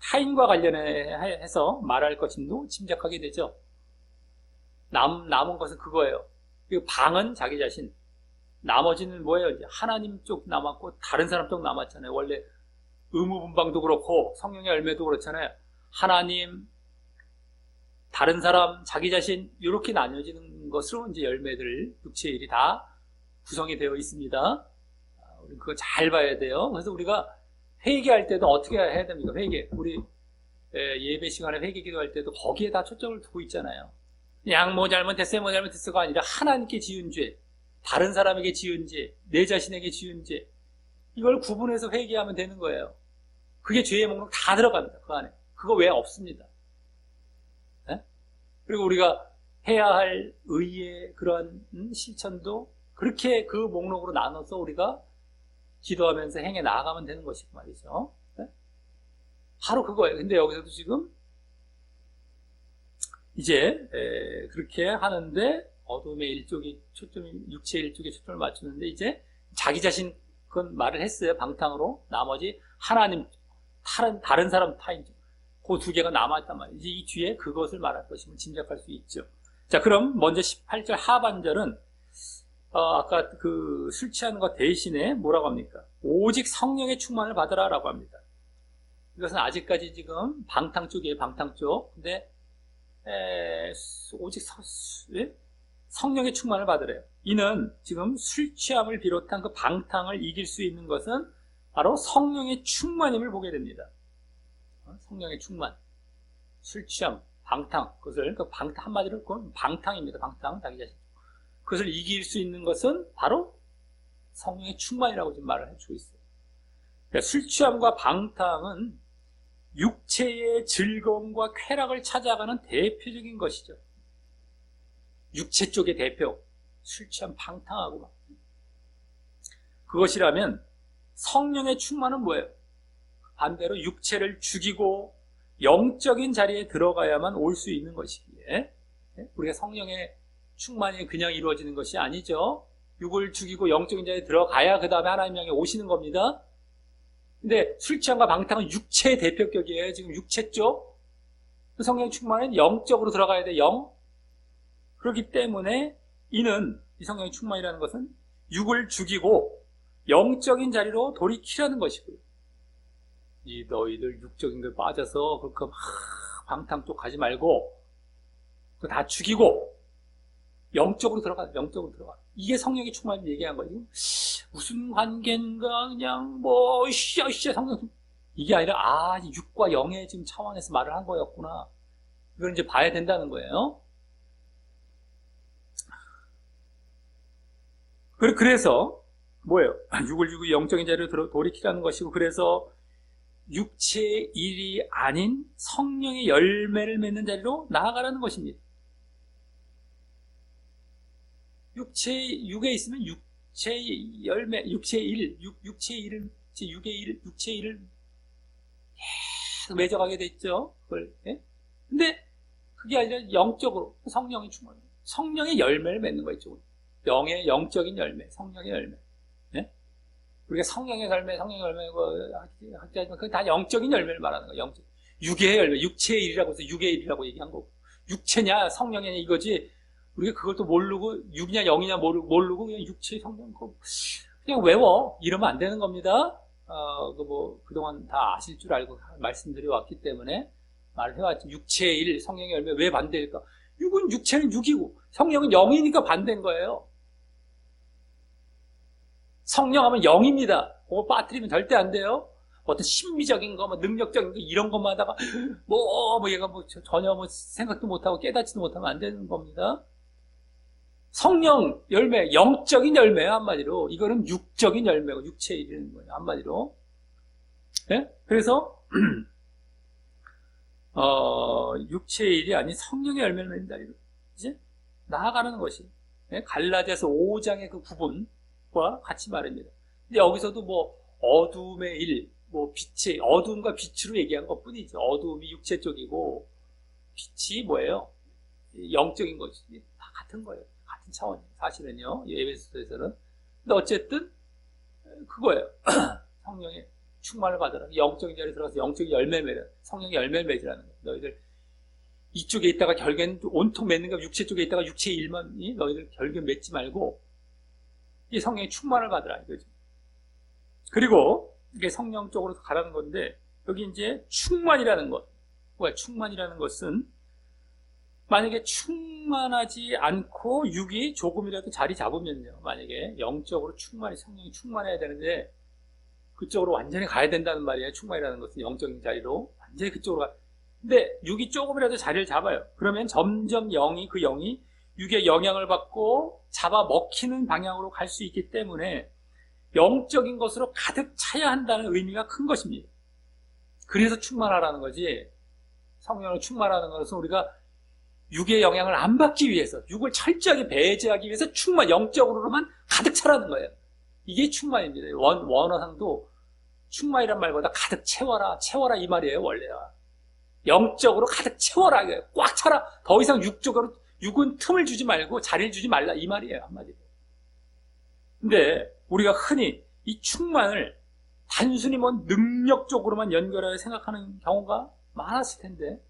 타인과 관련해서 말할 것임도 짐작하게 되죠. 남은 것은 그거예요. 그리고 방은 자기 자신, 나머지는 뭐예요? 이제 하나님 쪽 남았고 다른 사람 쪽 남았잖아요. 원래 의무분방도 그렇고 성령의 열매도 그렇잖아요. 하나님, 다른 사람, 자기 자신 이렇게 나뉘어지는 것으로 이제 열매들, 육체의 일이 다 구성이 되어 있습니다. 우리 그거 잘 봐야 돼요. 그래서 우리가 회개할 때도 어떻게 해야 됩니까? 우리 예배 시간에 회개 기도할 때도 거기에 다 초점을 두고 있잖아요. 그냥 뭐 잘못했어가 아니라 하나님께 지은 죄, 다른 사람에게 지은 죄, 내 자신에게 지은 죄, 이걸 구분해서 회개하면 되는 거예요. 그게 죄의 목록 다 들어갑니다. 그 안에. 그거 외에 없습니다. 네? 그리고 우리가 해야 할 의의 그런 실천도 그렇게 그 목록으로 나눠서 우리가 기도하면서 행해 나아가면 되는 것이고 말이죠. 네? 바로 그거예요. 근데 여기서도 지금 이제 그렇게 하는데 어둠의 일쪽이 육체의 일쪽에 초점을 맞추는데 이제 자기 자신 그건 말을 했어요. 방탕으로. 나머지 하나님, 다른 사람 타인, 그 두 개가 남았단 말이에요. 이제 이 뒤에 그것을 말할 것임을 짐작할 수 있죠. 자, 그럼 먼저 18절 하반절은 아까 그 술 취하는 것 대신에 뭐라고 합니까? 오직 성령의 충만을 받으라라고 합니다. 이것은 아직까지 지금 방탕 쪽이에요. 방탕 쪽. 근데 오직 성령의 충만을 받으래요. 이는 지금 술 취함을 비롯한 그 방탕을 이길 수 있는 것은 바로 성령의 충만임을 보게 됩니다. 성령의 충만, 술 취함, 방탕, 그것을 그 방탕 한마디로 그건 방탕입니다. 방탕, 자기 자신. 그것을 이길 수 있는 것은 바로 성령의 충만이라고 지금 말을 해주고 있어요. 그러니까 술 취함과 방탕은 육체의 즐거움과 쾌락을 찾아가는 대표적인 것이죠. 육체 쪽의 대표, 술 취함, 방탕하고 막. 그것이라면 성령의 충만은 뭐예요? 반대로 육체를 죽이고 영적인 자리에 들어가야만 올 수 있는 것이기에 우리가 성령의 충만이 그냥 이루어지는 것이 아니죠. 육을 죽이고 영적인 자리에 들어가야 그 다음에 하나님 향해 오시는 겁니다. 근데 술 취함과 방탕은 육체의 대표격이에요. 지금 육체 쪽. 성령 충만은 영적으로 들어가야 돼. 영. 그렇기 때문에 이는 이 성령의 충만이라는 것은 육을 죽이고 영적인 자리로 돌이키라는 것이고요. 이 너희들 육적인 걸 빠져서 그렇게 막 방탕 쪽 가지 말고 그거 다 죽이고 영적으로 들어가. 영적으로 들어가. 이게 성령의 충만을 얘기한 거예요. 무슨 관계인가 그냥 뭐 성령 이게 아니라 육과 영의 지금 차원에서 말을 한 거였구나. 이걸 이제 봐야 된다는 거예요. 그래서 뭐예요? 육을 죽이고 영적인 자리로 돌이키라는 것이고, 그래서 육체의 일이 아닌 성령의 열매를 맺는 자리로 나아가라는 것입니다. 육에 있으면 육체의 열매, 육체의 일, 육체의 일을 계속 맺어가게 됐죠. 그걸. 예? 근데 그게 아니라 영적으로 성령이 충만, 성령의 열매를 맺는 거죠. 영적인 열매, 성령의 열매. 예? 우리가 성령의 열매고 학자지만 그게 다 영적인 열매를 말하는 거예요. 육의 열매, 육체의 일이라고 해서 육의 일이라고 얘기한 거고. 육체냐 성령이냐 이거지. 우리가 그걸 또 모르고 육이냐 영이냐 모르고 그냥 육체 성령 그냥 외워 이러면 안 되는 겁니다. 그동안 다 아실 줄 알고 말씀드려 왔기 때문에 말을 해왔지. 육체의 일, 성령의 열매 왜 반대일까? 육은 육체는 육이고 성령은 영이니까 반대인 거예요. 성령하면 영입니다. 그거 빠뜨리면 절대 안 돼요. 어떤 심미적인 거, 능력적인 거 이런 것만 하다가 얘가 전혀 생각도 못하고 깨닫지도 못하면 안 되는 겁니다. 성령 열매, 영적인 열매예요. 한마디로 이거는 육적인 열매고 육체에 이르는 거예요. 한마디로. 예? 그래서 육체의 일이 아닌 성령의 열매를 맺는다. 이제 나아가는 것이 갈라디아서 5장의 그 구분과 같이 말입니다. 근데 여기서도 뭐 어둠의 일, 뭐 빛의 어둠과 빛으로 얘기한 것뿐이죠. 어둠이 육체 쪽이고 빛이 뭐예요? 영적인 것이 다 같은 거예요. 같은 차원이에요. 사실은요. 에베소서에서는. 근데 어쨌든 그거예요. 성령의 충만을 받으라. 영적인 자리에 들어가서 영적인 열매를 맺으라. 성령의 열매를 맺으라는 거예요. 너희들 이쪽에 있다가 결국엔 온통 맺는 거 육체 쪽에 있다가 육체의 일만이 너희들 결국엔 맺지 말고 이 성령의 충만을 받으라 이거죠. 그리고 이게 성령 쪽으로 가라는 건데 여기 이제 충만이라는 것. 뭐야? 충만이라는 것은 만약에 충만하지 않고 육이 조금이라도 자리 잡으면요. 만약에 영적으로 성령이 충만해야 되는데 그쪽으로 완전히 가야 된다는 말이에요. 충만이라는 것은 영적인 자리로 완전히 그쪽으로 가. 근데 육이 조금이라도 자리를 잡아요. 그러면 점점 그 영이 육의 영향을 받고 잡아 먹히는 방향으로 갈 수 있기 때문에 영적인 것으로 가득 차야 한다는 의미가 큰 것입니다. 그래서 충만하라는 거지. 성령으로 충만하는 것은 우리가 육의 영향을 안 받기 위해서, 육을 철저하게 배제하기 위해서 영적으로만 가득 차라는 거예요. 이게 충만입니다. 원어상도 충만이란 말보다 가득 채워라 이 말이에요. 원래가 영적으로 가득 채워라, 꽉 차라. 더 이상 육은 틈을 주지 말고 자리를 주지 말라 이 말이에요. 한마디로. 근데 우리가 흔히 이 충만을 단순히 능력적으로만 연결하여 생각하는 경우가 많았을 텐데,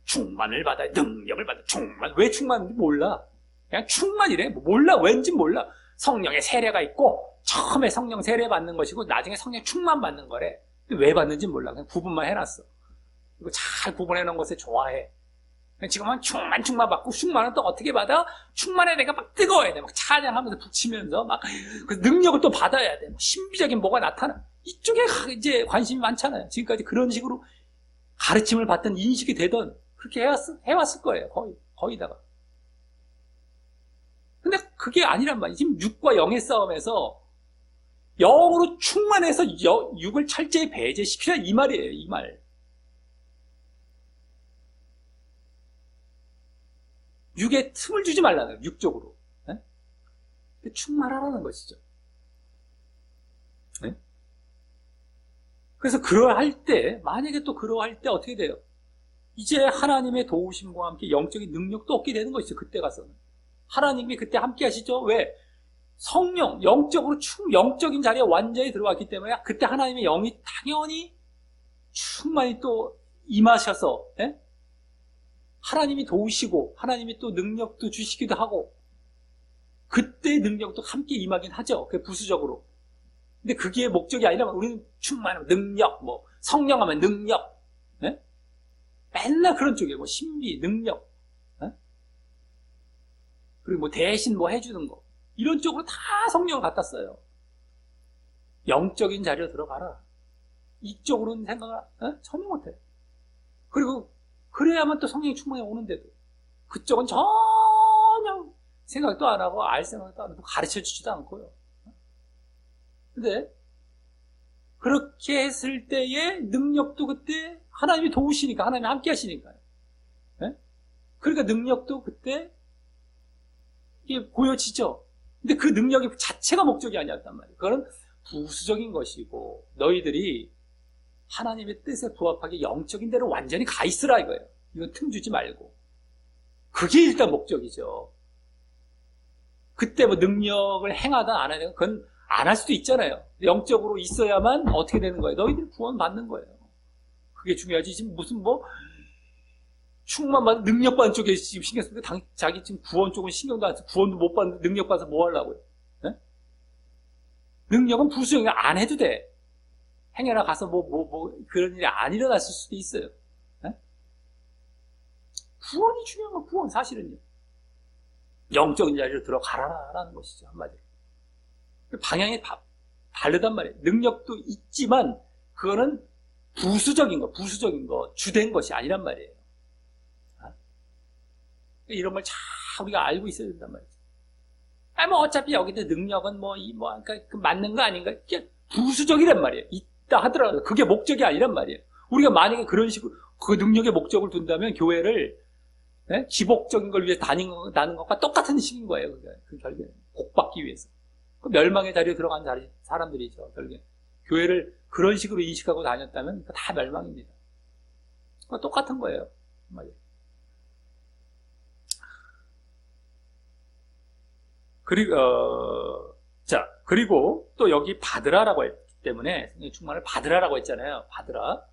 충만을 받아야 능력을 받아. 왜 충만인지 몰라. 그냥 충만이래. 몰라. 왠지 몰라. 성령의 세례가 있고 처음에 성령 세례 받는 것이고 나중에 성령 충만 받는 거래. 왜 받는지 몰라. 그냥 구분만 해놨어. 이거 잘 구분해 놓은 것에 좋아해. 지금은 충만 받고, 충만은 또 어떻게 받아? 충만해 내가 막 뜨거워야 돼. 막 찬양하면서 붙이면서 막 그 능력을 또 받아야 돼. 신비적인 뭐가 나타나. 이쪽에 이제 관심이 많잖아요. 지금까지 그런 식으로 가르침을 받던 인식이 되던 그렇게 해왔을 거예요. 거의다가. 근데 그게 아니란 말이에요. 지금 육과 영의 싸움에서 영으로 충만해서 육을 철저히 배제시키라 이 말이에요. 이 말. 육에 틈을 주지 말라는 거예요. 육적으로. 네? 충만하라는 것이죠. 네? 그래서 만약에 또 그러할 때 어떻게 돼요? 이제 하나님의 도우심과 함께 영적인 능력도 얻게 되는 것이죠. 그때 가서는. 하나님이 그때 함께 하시죠. 왜? 성령, 영적인 자리에 완전히 들어왔기 때문에 그때 하나님의 영이 당연히 충만히 또 임하셔서, 네? 하나님이 도우시고 하나님이 또 능력도 주시기도 하고 그때 능력도 함께 임하긴 하죠. 그게 부수적으로. 근데 그게 목적이 아니라 우리는 충만하면 능력, 성령하면 능력, 네? 맨날 그런 쪽이에요. 신비, 능력, 네? 그리고 대신 해주는 거 이런 쪽으로 다 성령을 갖다 써요. 영적인 자리로 들어가라. 이쪽으로는 생각을 전혀 못해. 그리고 그래야만 또 성령이 충만히 오는데도 그쪽은 전혀 생각도 안 하고 알 생각도 안 하고 가르쳐주지도 않고요. 근데 그렇게 했을 때의 능력도 그때 하나님이 도우시니까, 하나님이 함께 하시니까요. 네? 그러니까 능력도 그때 이게 보여지죠. 근데 그 능력이 자체가 목적이 아니었단 말이에요. 그거는 부수적인 것이고 너희들이 하나님의 뜻에 부합하게 영적인 대로 완전히 가 있으라 이거예요. 이건 틈 주지 말고. 그게 일단 목적이죠. 그때 능력을 행하다 안 하든 그건 안 할 수도 있잖아요. 영적으로 있어야만 어떻게 되는 거예요? 너희들이 구원 받는 거예요. 그게 중요하지. 지금 무슨 충만 받는 능력 받는 쪽에 지금 신경 쓰는데 자기 지금 구원 쪽은 신경도 안 써. 구원도 못 받는 능력 받아서 뭐 하려고요? 네? 능력은 부수적이야. 안 해도 돼. 행여나 가서 그런 일이 안 일어났을 수도 있어요. 네? 구원이 중요한 건 구원, 사실은요. 영적인 자리로 들어가라라는 것이죠, 한마디로. 방향이 다르단 말이에요. 능력도 있지만, 그거는 부수적인 거, 주된 것이 아니란 말이에요. 이런 걸 잘 우리가 알고 있어야 된단 말이죠. 어차피 여기도 능력은 그러니까 맞는 거 아닌가? 이게 부수적이란 말이에요. 있다 하더라도 그게 목적이 아니란 말이에요. 우리가 만약에 그런 식으로 그 능력의 목적을 둔다면 교회를 기복적인 걸 위해 다니는 것과 똑같은 식인 거예요. 그 결국에 복받기 위해서. 그 멸망의 자리에 들어간 사람들이죠. 결국에 교회를 그런 식으로 인식하고 다녔다면 다 멸망입니다. 똑같은 거예요. 그리고 또 여기 받으라라고 했기 때문에 성령의 충만을 받으라라고 했잖아요. 받으라.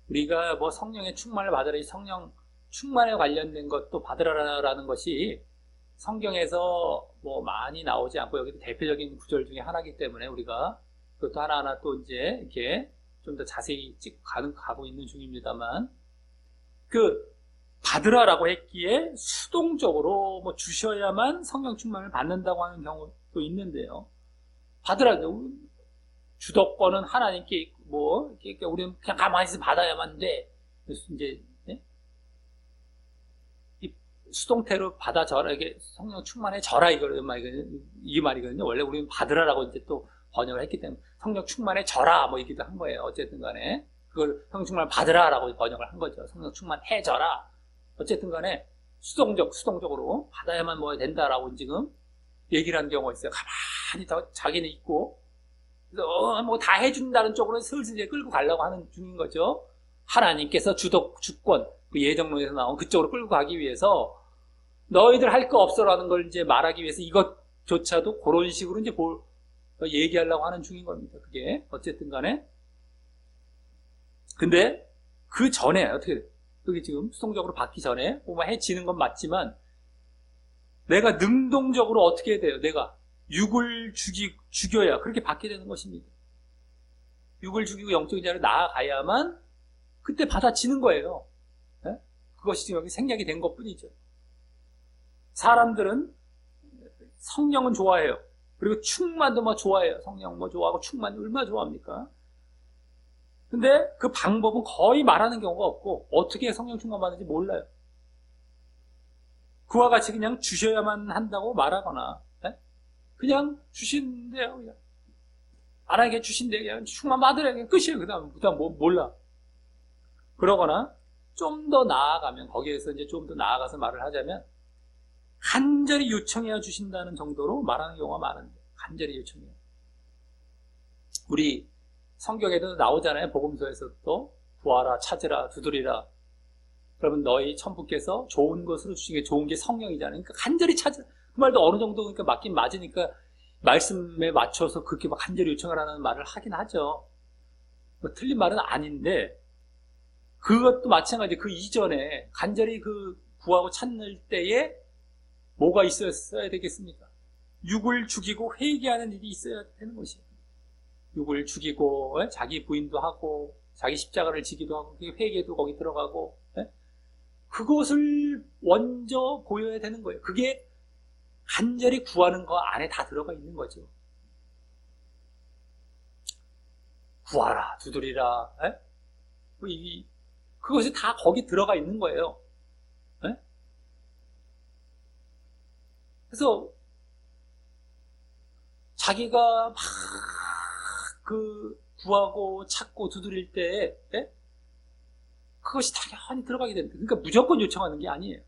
우리가 뭐 성령의 충만을 받으라, 이 성령 충만에 관련된 것도 받으라라는 것이 성경에서 뭐 많이 나오지 않고 여기도 대표적인 구절 중에 하나이기 때문에 우리가 그것도 하나하나 또 이제 이렇게 좀 더 자세히 가고 있는 중입니다만, 그 받으라라고 했기에 수동적으로 뭐 주셔야만 성령 충만을 받는다고 하는 경우도 있는데요. 받으라, 주도권은 하나님께 있고 뭐 우리는 그냥 가만히 있어 받아야만 돼. 그래서 이제 이 수동태로 받아져라, 이게 성령 충만해져라 이 말이거든요. 원래 우리는 받으라라고 이제 또 번역을 했기 때문에 성령 충만해져라 뭐 이기도 한 거예요. 어쨌든 간에 그걸 성령 충만 받으라라고 번역을 한 거죠. 성령 충만해져라. 어쨌든 간에 수동적으로 받아야만 뭐 된다라고 지금 얘기를 하는 경우가 있어요. 가만히 자기는 있고 뭐 다 해준다는 쪽으로 슬슬 이제 끌고 가려고 하는 중인 거죠. 하나님께서 주권, 그 예정론에서 나온 그쪽으로 끌고 가기 위해서 너희들 할 거 없어라는 걸 이제 말하기 위해서 이것조차도 그런 식으로 이제 얘기하려고 하는 중인 겁니다. 그게 어쨌든 간에. 근데 그 전에 어떻게 돼? 그게 지금 수동적으로 받기 전에 뭐만 해지는 건 맞지만 내가 능동적으로 어떻게 해야 돼요? 내가 육을 죽여야 그렇게 받게 되는 것입니다. 육을 죽이고 영적인 자리로 나아가야만 그때 받아지는 거예요. 네? 그것이 지금 여기 생략이 된 것뿐이죠. 사람들은 성령은 좋아해요. 그리고 충만도 뭐 좋아해요. 성령 뭐 좋아하고 충만 얼마나 좋아합니까? 근데 그 방법은 거의 말하는 경우가 없고 어떻게 성령 충만 받는지 몰라요. 그와 같이 그냥 주셔야만 한다고 말하거나 그냥 주신대요. 그냥 안 하게 주신대요. 그냥 충만 받으래. 그냥 끝이에요. 그 다음 몰라. 그러거나 좀 더 나아가면 거기에서 이제 좀 더 나아가서 말을 하자면 간절히 요청해야 주신다는 정도로 말하는 경우가 많은데 간절히 요청해요. 우리 성경에도 나오잖아요. 복음서에서 또 구하라, 찾으라, 두드리라. 그러면 너희 천부께서 좋은 것으로 주신 게 좋은 게 성령이잖아요. 그러니까 간절히 찾으라. 그 말도 어느 정도 그러니까 맞긴 맞으니까 말씀에 맞춰서 그렇게 막 간절히 요청하라는 말을 하긴 하죠. 뭐 틀린 말은 아닌데 그것도 마찬가지. 그 이전에 간절히 그 구하고 찾는 때에 뭐가 있어야 되겠습니까? 육을 죽이고 회개하는 일이 있어야 되는 것이에요. 육을 죽이고 자기 부인도 하고 자기 십자가를 지기도 하고 회개도 거기 들어가고 그것을 먼저 보여야 되는 거예요. 그게 간절히 구하는 거 안에 다 들어가 있는 거죠. 구하라, 두드리라, 그것이 다 거기 들어가 있는 거예요. 그래서 자기가 막 그 구하고 찾고 두드릴 때 그것이 당연히 들어가게 됩니다. 그러니까 무조건 요청하는 게 아니에요.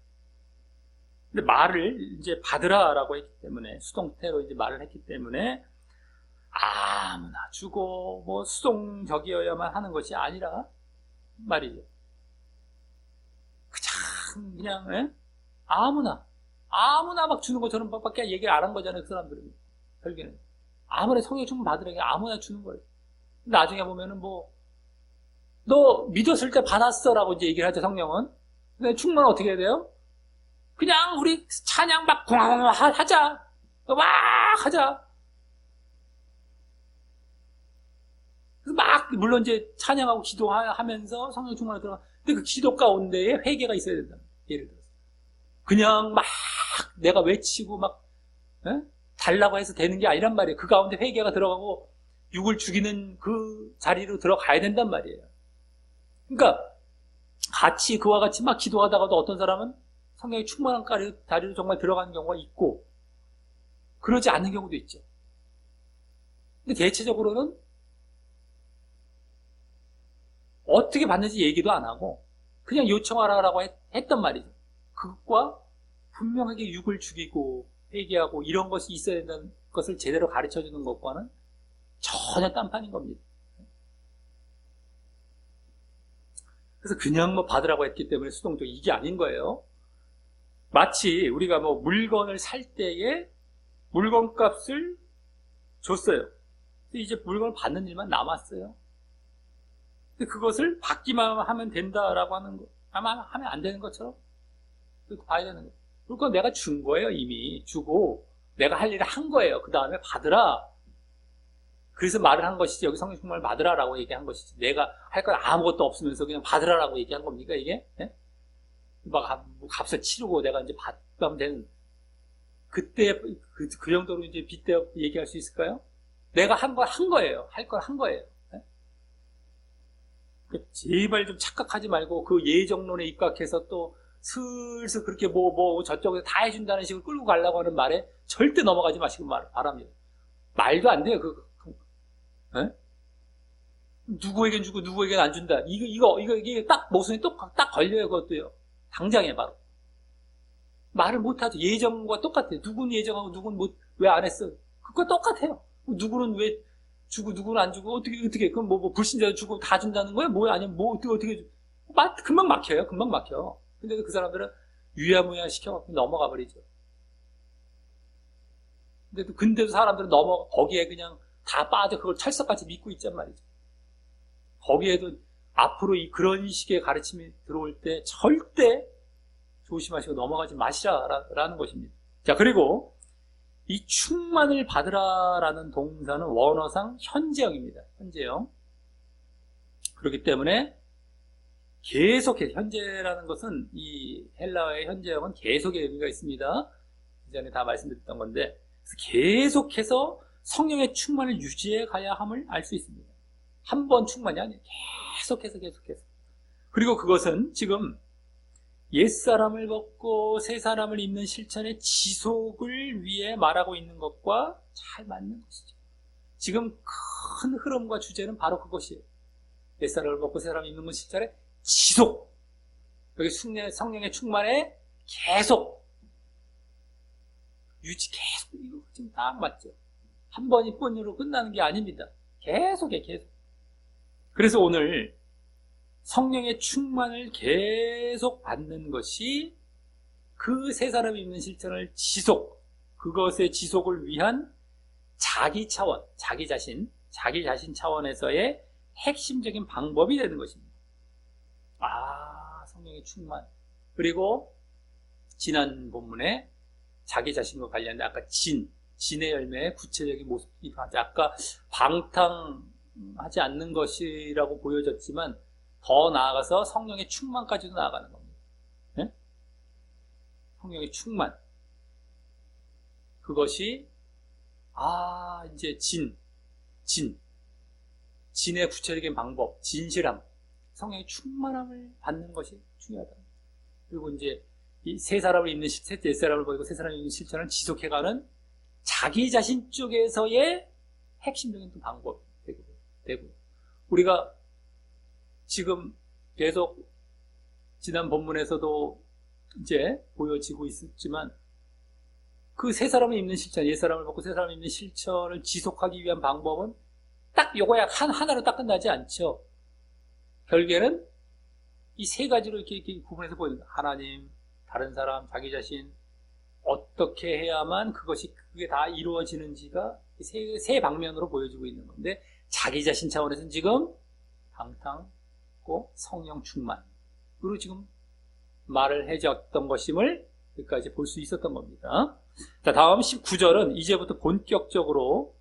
근데 말을 이제 받으라라고 했기 때문에 수동태로 이제 말을 했기 때문에 아무나 주고 뭐 수동적이어야만 하는 것이 아니라 말이죠. 그냥 아무나 막 주는 것처럼 밖에 얘기를 안 한 거잖아요. 그 사람들은 결국에는 아무나 성령 충만 받으라고 아무나 주는 거예요. 나중에 보면은 뭐 너 믿었을 때 받았어라고 이제 얘기를 하죠. 성령은. 근데 충만은 어떻게 해야 돼요? 그냥 우리 찬양 막 공항 하자. 막 하자. 그래서 막 물론 이제 찬양하고 기도하면서 성령 충만을 들어가. 근데 그 기도 가운데에 회개가 있어야 된다. 예를 들어서 그냥 막 내가 외치고 막 달라고 해서 되는 게 아니란 말이에요. 그 가운데 회개가 들어가고 육을 죽이는 그 자리로 들어가야 된단 말이에요. 그러니까 같이 그와 같이 막 기도하다가도 어떤 사람은 성령이 충만한 자리로 정말 들어가는 경우가 있고 그러지 않는 경우도 있죠. 근데 대체적으로는 어떻게 받는지 얘기도 안 하고 그냥 요청하라고 했단 말이죠. 그것과 분명하게 육을 죽이고 회개하고 이런 것이 있어야 된다는 것을 제대로 가르쳐주는 것과는 전혀 딴판인 겁니다. 그래서 그냥 뭐 받으라고 했기 때문에 수동적 이게 아닌 거예요. 마치 우리가 뭐 물건을 살 때에 물건값을 줬어요. 이제 물건을 받는 일만 남았어요. 근데 그것을 받기만 하면 된다라고 하는 거, 아마 하면 안 되는 것처럼 봐야 되는 거예요. 그러니까 내가 준 거예요. 이미 주고 내가 할 일을 한 거예요. 그 다음에 받으라. 그래서 말을 한 것이지, 여기 성경 충만을 받으라라고 얘기한 것이지, 내가 할 건 아무것도 없으면서 그냥 받으라라고 얘기한 겁니까, 이게? 네? 막 값을 치르고 내가 이제 받으면 되는, 그때, 그 정도로 이제 빗대 얘기할 수 있을까요? 내가 한 거예요. 할 걸 한 거예요. 네? 제발 좀 착각하지 말고 그 예정론에 입각해서 또 슬슬 그렇게 저쪽에서 다 해준다는 식으로 끌고 가려고 하는 말에 절대 넘어가지 마시고 바랍니다. 말도 안 돼요, 에? 누구에겐 주고 누구에겐 안 준다. 이게 딱 모순이 딱 걸려요. 그것도요. 당장에 바로 말을 못하죠. 예정과 똑같아요. 누군 예정하고 누군 왜 안 했어? 그거 똑같아요. 누구는 왜 주고 누구는 안 주고 어떻게 그럼 불신자도 주고 다 준다는 거예요? 뭐야? 아니면 어떻게 금방 막혀요. 금방 막혀. 근데 그 사람들은 유야무야 시켜 넘어가 버리죠. 근데도 사람들은 거기에 그냥 다 빠져 그걸 철석같이 믿고 있단 말이죠. 거기에도 앞으로 그런 식의 가르침이 들어올 때 절대 조심하시고 넘어가지 마시라라는 것입니다. 자, 그리고 이 충만을 받으라라는 동사는 원어상 현재형입니다. 현재형. 그렇기 때문에 계속해서, 현재라는 것은 이 헬라어의 현재형은 계속의 의미가 있습니다. 이전에 다 말씀드렸던 건데, 계속해서 성령의 충만을 유지해 가야 함을 알 수 있습니다. 한 번 충만이 아니에요. 계속해서. 그리고 그것은 지금 옛사람을 벗고 새사람을 입는 실천의 지속을 위해 말하고 있는 것과 잘 맞는 것이죠. 지금 큰 흐름과 주제는 바로 그것이에요. 옛사람을 벗고 새사람을 입는 것 실천의 지속. 여기 성령의 충만에 계속 유지, 계속. 이거 지금 딱 맞죠. 한 번이 뻔으로 끝나는 게 아닙니다. 계속. 그래서 오늘 성령의 충만을 계속 받는 것이 그 세 사람이 입는 실천을 그것의 지속을 위한 자기 차원, 자기 자신 차원에서의 핵심적인 방법이 되는 것입니다. 성령의 충만. 그리고 지난 본문에 자기 자신과 관련된 아까 진의 열매의 구체적인 모습이 아까 방탕하지 않는 것이라고 보여졌지만 더 나아가서 성령의 충만까지도 나아가는 겁니다. 네? 성령의 충만. 그것이 이제 진의 구체적인 방법, 진실함, 성령의 충만함을 받는 것이 중요하다. 그리고 이제 이 세 사람을 입는 셋째 사람을 보이고 세 사람을 입는 실천을 지속해가는 자기 자신 쪽에서의 핵심적인 또 방법이 되고 우리가 지금 계속 지난 본문에서도 이제 보여지고 있었지만 그 세 사람을 입는 실천, 옛 사람을 벗고 세 사람을 입는 실천을 지속하기 위한 방법은 딱 요거야 하나로 딱 끝나지 않죠. 결국에는 이 세 가지로 이렇게 구분해서 보이는 거예요. 하나님, 다른 사람, 자기 자신, 어떻게 해야만 그게 다 이루어지는지가 세 방면으로 보여지고 있는 건데, 자기 자신 차원에서는 지금 방탕고 성령 충만으로 지금 말을 해줬던 것임을 여기까지 볼 수 있었던 겁니다. 자, 다음 19절은 이제부터 본격적으로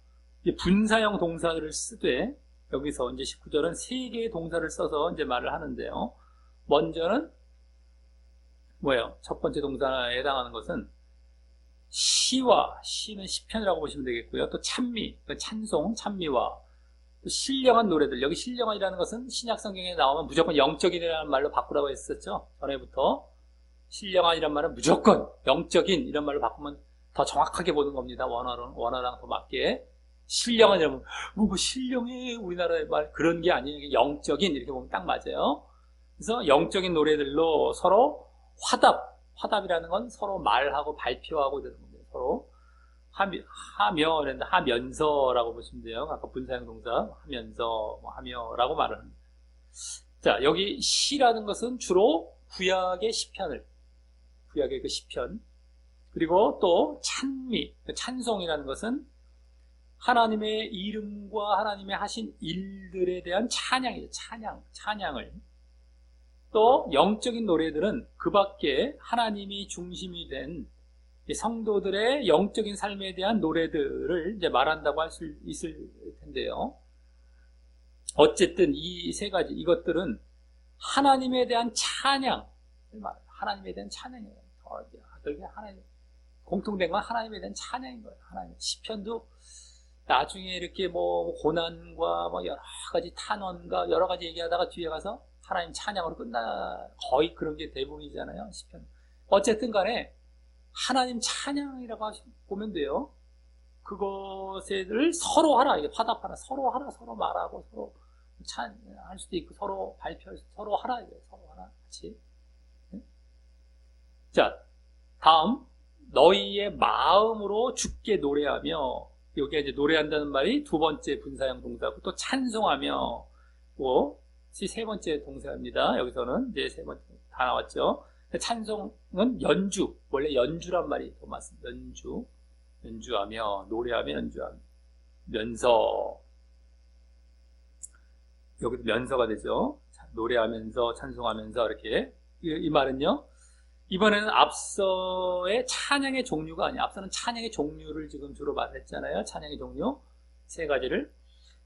분사형 동사를 쓰되, 여기서 이제 19절은 세 개의 동사를 써서 이제 말을 하는데요. 먼저는 뭐예요? 첫 번째 동사에 해당하는 것은 시는 시편이라고 보시면 되겠고요. 또 찬미, 찬송, 찬미와 또 신령한 노래들. 여기 신령한이라는 것은 신약 성경에 나오면 무조건 영적인이라는 말로 바꾸라고 했었죠. 전에부터 신령한이라는 말은 무조건 영적인 이런 말로 바꾸면 더 정확하게 보는 겁니다. 원어랑 더 맞게. 신령한 여러분, 뭐 신령해 우리나라의 말 그런 게 아니에요. 영적인 이렇게 보면 딱 맞아요. 그래서 영적인 노래들로 서로 화답이라는 건 서로 말하고 발표하고 되는 겁니다. 서로 하면서라고 보시면 돼요. 아까 분사형 동사 하면서 하며라고 말을 합니다. 자, 여기 시라는 것은 주로 구약의 시편을, 구약의 그 시편, 그리고 또 찬송이라는 것은 하나님의 이름과 하나님의 하신 일들에 대한 찬양이죠. 찬양을. 또 영적인 노래들은 그 밖에 하나님이 중심이 된 성도들의 영적인 삶에 대한 노래들을 이제 말한다고 할 수 있을 텐데요. 어쨌든 이 세 가지, 이것들은 하나님에 대한 찬양, 하나님에 대한 찬양이에요. 하나님, 공통된 건 하나님에 대한 찬양인 거예요. 하나님. 시편도 나중에 이렇게 뭐 고난과 뭐 여러 가지 탄원과 여러 가지 얘기하다가 뒤에 가서 하나님 찬양으로 거의 그런 게 대부분이잖아요. 시편. 어쨌든 간에 하나님 찬양이라고 보면 돼요. 그것을 서로 하라. 이게 화답하라. 서로 하라. 서로 말하고 서로 찬할 수도 있고 서로 발표할 수, 서로 하라. 이게 서로 하라. 같이. 자, 다음 너희의 마음으로 주께 노래하며, 여기에 이제 노래한다는 말이 두 번째 분사형 동사고, 또 찬송하며, 또 세 번째 동사입니다. 여기서는 이제 세 번째 다 나왔죠. 찬송은 연주, 원래 연주란 말이 더 맞습니다. 연주하며, 노래하며, 연주하면서, 여기도 면서가 되죠. 노래하면서, 찬송하면서, 이렇게. 이 말은요, 이번에는 앞서의 찬양의 종류가 아니에요. 앞서는 찬양의 종류를 지금 주로 말했잖아요. 찬양의 종류 세 가지를.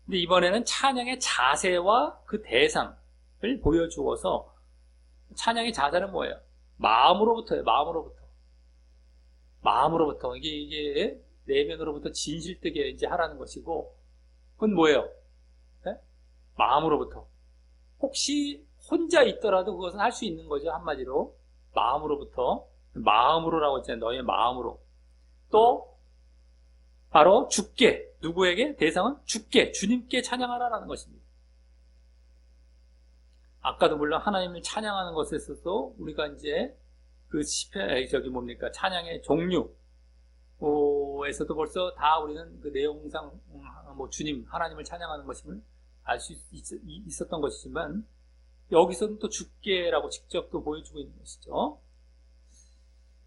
근데 이번에는 찬양의 자세와 그 대상을 보여주어서, 찬양의 자세는 뭐예요? 마음으로부터예요. 마음으로부터. 이게 내면으로부터 진실되게 이제 하라는 것이고, 그건 뭐예요? 네? 마음으로부터. 혹시 혼자 있더라도 그것은 할 수 있는 거죠. 한마디로. 마음으로부터. 마음으로라고 했잖아요. 너의 마음으로. 또 바로 주께. 누구에게? 대상은 주께. 주님께 찬양하라라는 것입니다. 아까도 물론 하나님을 찬양하는 것에 있어서 우리가 이제 그 시편, 찬양의 종류에서도 벌써 다 우리는 그 내용상 주님, 하나님을 찬양하는 것임을 알 수 있었던 것이지만, 여기서는 또 주께라고 직접 또 보여주고 있는 것이죠.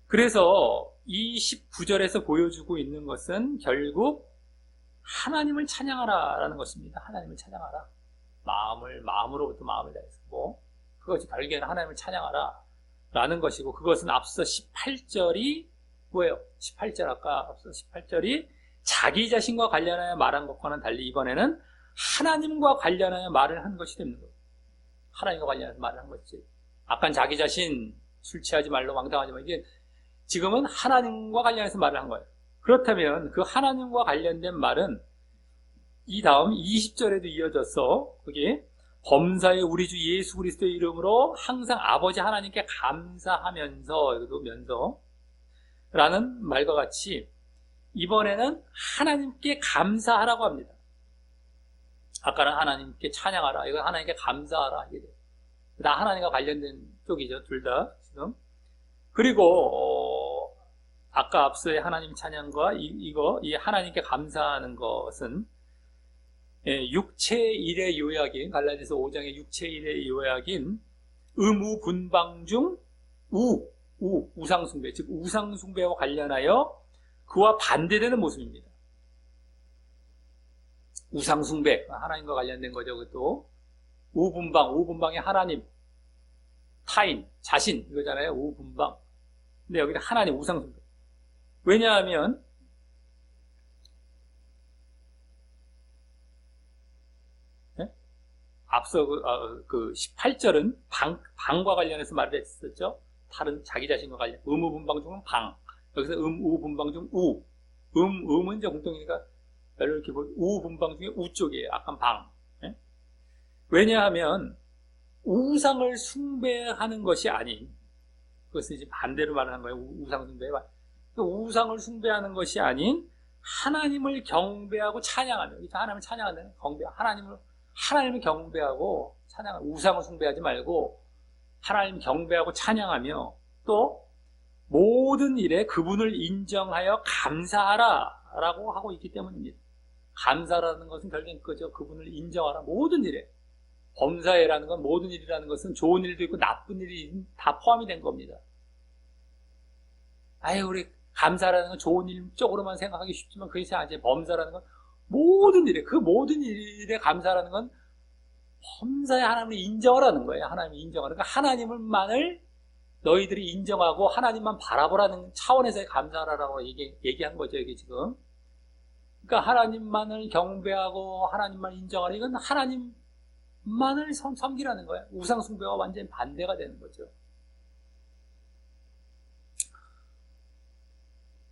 그래서 이 19절에서 보여주고 있는 것은 결국 하나님을 찬양하라라는 것입니다. 하나님을 찬양하라. 마음으로부터 마음을 다해서. 그것이 결국에는 하나님을 찬양하라 라는 것이고, 그것은 앞서 18절이 뭐예요? 18절, 아까 앞서 18절이 자기 자신과 관련하여 말한 것과는 달리 이번에는 하나님과 관련하여 말을 한 것이 됩니다. 하나님과 관련해서 말을 한 것이지. 아까는 자기 자신, 술 취하지 말로 망당하지 마. 이게 지금은 하나님과 관련해서 말을 한 거예요. 그렇다면 그 하나님과 관련된 말은 이 다음 20절에도 이어져서, 그게 범사의 우리 주 예수 그리스도의 이름으로 항상 아버지 하나님께 감사하면서, 여기도 면서라는 말과 같이 이번에는 하나님께 감사하라고 합니다. 아까는 하나님께 찬양하라, 이건 하나님께 감사하라. 이게 다 하나님과 관련된 쪽이죠, 둘 다 지금. 그리고 아까 앞서의 하나님 찬양과 이 하나님께 감사하는 것은 육체의 일의 요약인, 갈라디아서 5장의 육체의 일의 요약인 의무분방 중 우상숭배, 즉 우상숭배와 관련하여 그와 반대되는 모습입니다. 우상숭배, 하나님과 관련된 거죠. 그것도 우분방이 하나님, 타인, 자신 이거잖아요. 우분방. 근데 여기는 하나님, 우상숭배. 왜냐하면 앞서 그 18절은 방과 관련해서 말을 했었죠. 다른 자기 자신과 관련. 의무분방 중은 방. 여기서 우분방 중 음은 이제 공통이니까 이렇게 우분방 중에 우 쪽이에요. 약간 방. 예? 왜냐하면 우상을 숭배하는 것이 아닌, 그것을 이제 반대로 말하는 거예요. 우상 숭배. 우상을 숭배하는 것이 아닌 하나님을 경배하고 찬양하며, 하나님을 찬양하는 하나님을 경배하고 찬양하며, 우상을 숭배하지 말고 하나님 경배하고 찬양하며, 또 모든 일에 그분을 인정하여 감사하라 라고 하고 있기 때문입니다. 감사라는 것은 결국엔 그죠. 그분을 인정하라. 모든 일에. 범사에라는 건, 모든 일이라는 것은 좋은 일도 있고 나쁜 일이 다 포함이 된 겁니다. 우리 감사라는 건 좋은 일 쪽으로만 생각하기 쉽지만 그게 아니지. 범사라는 건 모든 일에, 그 모든 일에 감사라는 건 범사에 하나님을 인정하라는 거예요. 하나님을 인정하는. 그러니까 하나님만을 너희들이 인정하고 하나님만 바라보라는 차원에서의 감사라고 얘기한 거죠, 이게 지금. 그러니까 하나님만을 경배하고 하나님만 인정하라. 이건 하나님만을 섬기라는 거예요. 우상숭배와 완전히 반대가 되는 거죠.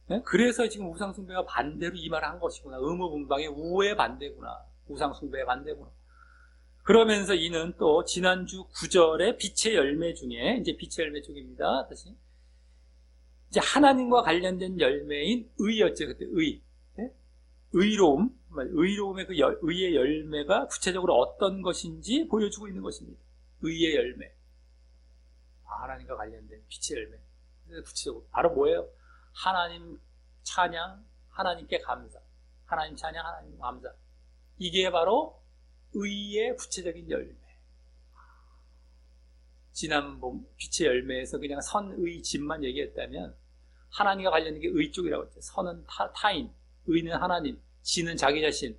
네? 그래서 지금 우상숭배와 반대로 이 말을 한 것이구나. 의무분방의 우의 반대구나. 우상숭배의 반대구나. 그러면서 이는 또 지난주 9절의 빛의 열매 중에, 이제 빛의 열매 쪽입니다. 다시. 이제 하나님과 관련된 열매인 의였죠. 그때 의. 네? 의로움. 의로움의 그 의의 열매가 구체적으로 어떤 것인지 보여주고 있는 것입니다. 의의 열매. 하나님과 관련된 빛의 열매. 구체적으로. 바로 뭐예요? 하나님 찬양, 하나님께 감사. 하나님 찬양, 하나님 감사. 이게 바로 의의 구체적인 열매. 지난번 빛의 열매에서 그냥 선의 집만 얘기했다면 하나님과 관련된 게 의 쪽이라고 했죠. 선은 타인, 의는 하나님, 지는 자기 자신.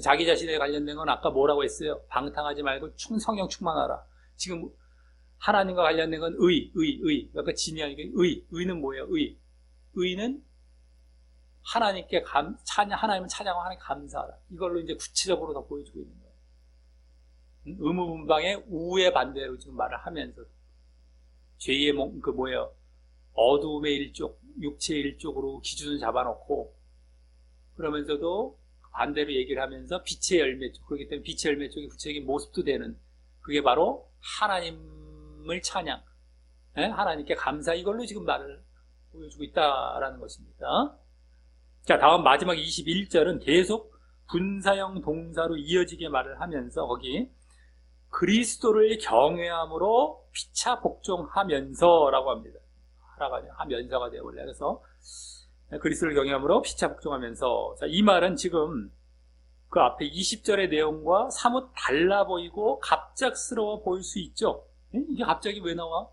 자기 자신에 관련된 건 아까 뭐라고 했어요? 방탕하지 말고 성령 충만하라. 지금 하나님과 관련된 건 의. 그러니까 진이 아니고 의는 뭐예요? 의는 하나님께 하나님을 찬양하고 하나님 감사하라. 이걸로 이제 구체적으로 더 보여주고 있는 거예요. 의무분방의 우의 반대로 지금 말을 하면서 죄의 어두움의 일쪽, 육체의 일쪽으로 기준을 잡아놓고 그러면서도 반대로 얘기를 하면서 빛의 열매 쪽, 그렇기 때문에 빛의 열매 쪽이 구체적인 모습도 되는 그게 바로 하나님을 찬양, 하나님께 감사 이걸로 지금 말을 보여주고 있다라는 것입니다. 자, 다음 마지막 21절은 계속 분사형 동사로 이어지게 말을 하면서 거기 그리스도를 경외함으로 피차 복종하면서라고 합니다. 하면서가 되어버려요. 그래서 그리스도를 경외함으로 피차 복종하면서. 자, 이 말은 지금 그 앞에 20절의 내용과 사뭇 달라 보이고 갑작스러워 보일 수 있죠. 이게 갑자기 왜 나와?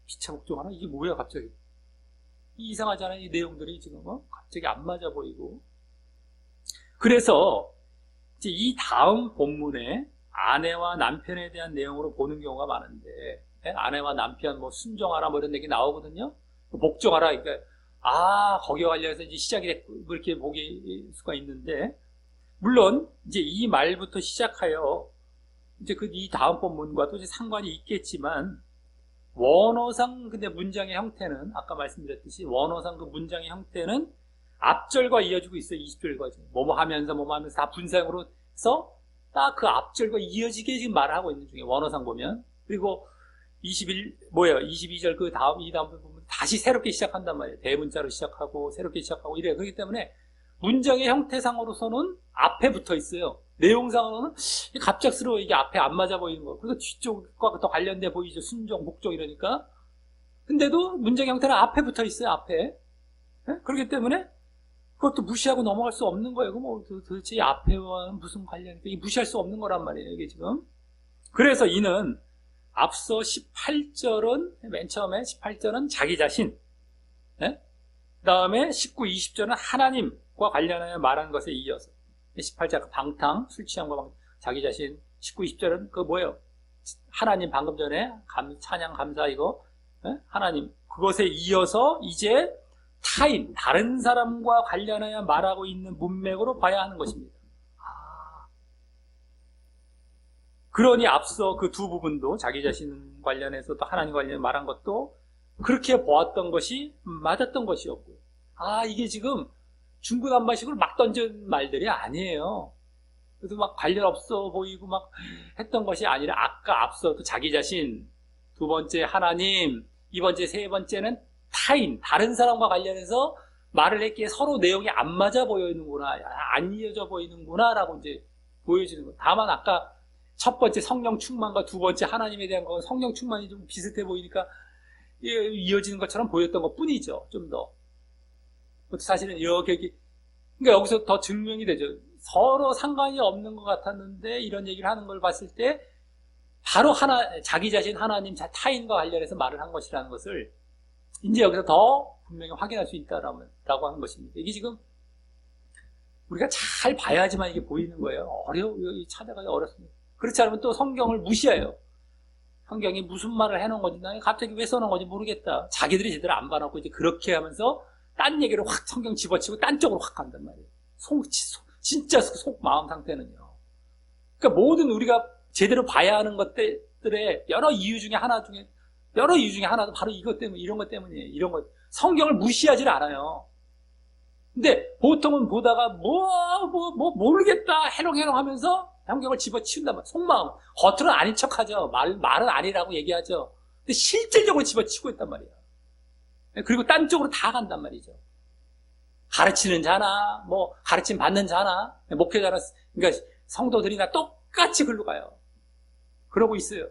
피차 복종하나? 이게 뭐야 갑자기? 이상하잖아요. 이 내용들이 지금 갑자기 안 맞아 보이고. 그래서 이제 이 다음 본문에 아내와 남편에 대한 내용으로 보는 경우가 많은데, 아내와 남편 순종하라 이런 얘기 나오거든요. 복종하라. 그러니까 거기와 관련해서 이제 시작이 됐고 그렇게 보기 수가 있는데, 물론 이제 이 말부터 시작하여 이제 이 다음 본문과도 이제 상관이 있겠지만. 원어상 근데 문장의 형태는 아까 말씀드렸듯이 원어상 그 문장의 형태는 앞절과 이어지고 있어요. 20절과 뭐뭐 하면서 다 분사형으로 해서 딱 그 앞절과 이어지게 지금 말을 하고 있는 중에 원어상 보면. 그리고 22절 이 다음 부분 다시 새롭게 시작한단 말이에요. 대문자로 시작하고 새롭게 시작하고 이래요. 그렇기 때문에 문장의 형태상으로서는 앞에 붙어 있어요. 내용상으로는 갑작스러워 이게 앞에 안 맞아 보이는 거. 그래서 뒤쪽과 더 관련돼 보이죠. 순종, 복종 이러니까. 근데도 문장의 형태는 앞에 붙어 있어요. 앞에. 그렇기 때문에 그것도 무시하고 넘어갈 수 없는 거예요. 도대체 이 앞에와 무슨 관련이 이게 무시할 수 없는 거란 말이에요. 이게 지금. 그래서 이는 앞서 18절은 맨 처음에 18절은 자기 자신. 그 다음에 19, 20절은 하나님과 관련하여 말한 것에 이어서 18절 방탕, 술 취함과 방탕, 자기 자신. 19, 20절은 그 뭐예요? 하나님 방금 전에 찬양, 감사 이거 하나님 그것에 이어서 이제 타인, 다른 사람과 관련하여 말하고 있는 문맥으로 봐야 하는 것입니다. 그러니 앞서 그 두 부분도 자기 자신 관련해서 또 하나님 관련해서 말한 것도 그렇게 보았던 것이 맞았던 것이었고요. 이게 지금 중구난방식으로 막 던진 말들이 아니에요. 그래서 막 관련 없어 보이고 막 했던 것이 아니라 아까 앞서 또 자기 자신, 두 번째 하나님, 이 번째, 세 번째는 타인, 다른 사람과 관련해서 말을 했기에 서로 내용이 안 맞아 보이는구나, 안 이어져 보이는구나 라고 이제 보여지는 거예요. 다만 아까 첫 번째 성령 충만과 두 번째 하나님에 대한 건 성령 충만이 좀 비슷해 보이니까 이어지는 것처럼 보였던 것 뿐이죠. 좀 더. 사실은 이렇게, 그러니까 여기서 더 증명이 되죠. 서로 상관이 없는 것 같았는데 이런 얘기를 하는 걸 봤을 때 바로 자기 자신 하나님, 타인과 관련해서 말을 한 것이라는 것을 이제 여기서 더 분명히 확인할 수 있다라고 하는 것입니다. 이게 지금 우리가 잘 봐야지만 이게 보이는 거예요. 찾아가기 어렵습니다. 그렇지 않으면 또 성경을 무시해요. 성경이 무슨 말을 해놓은 건지, 나 갑자기 왜 써놓은 건지 모르겠다. 자기들이 제대로 안 봐놓고 이제 그렇게 하면서 딴 얘기를 확 성경 집어치고 딴 쪽으로 확 간단 말이에요. 진짜 속 마음 상태는요. 그러니까 모든 우리가 제대로 봐야 하는 것들의 여러 이유 중에 하나도 바로 이것 때문에, 이런 것 때문이에요. 이런 것. 성경을 무시하지 않아요. 근데 보통은 보다가 모르겠다 해롱해롱 하면서 성경을 집어치운단 말이에요. 속마음. 겉으로는 아닌 척 하죠. 말은 아니라고 얘기하죠. 근데 실질적으로 집어치고 있단 말이에요. 그리고 딴 쪽으로 다 간단 말이죠. 가르치는 자나, 가르침 받는 자나, 목회자나, 그러니까 성도들이나 똑같이 글로 가요. 그러고 있어요.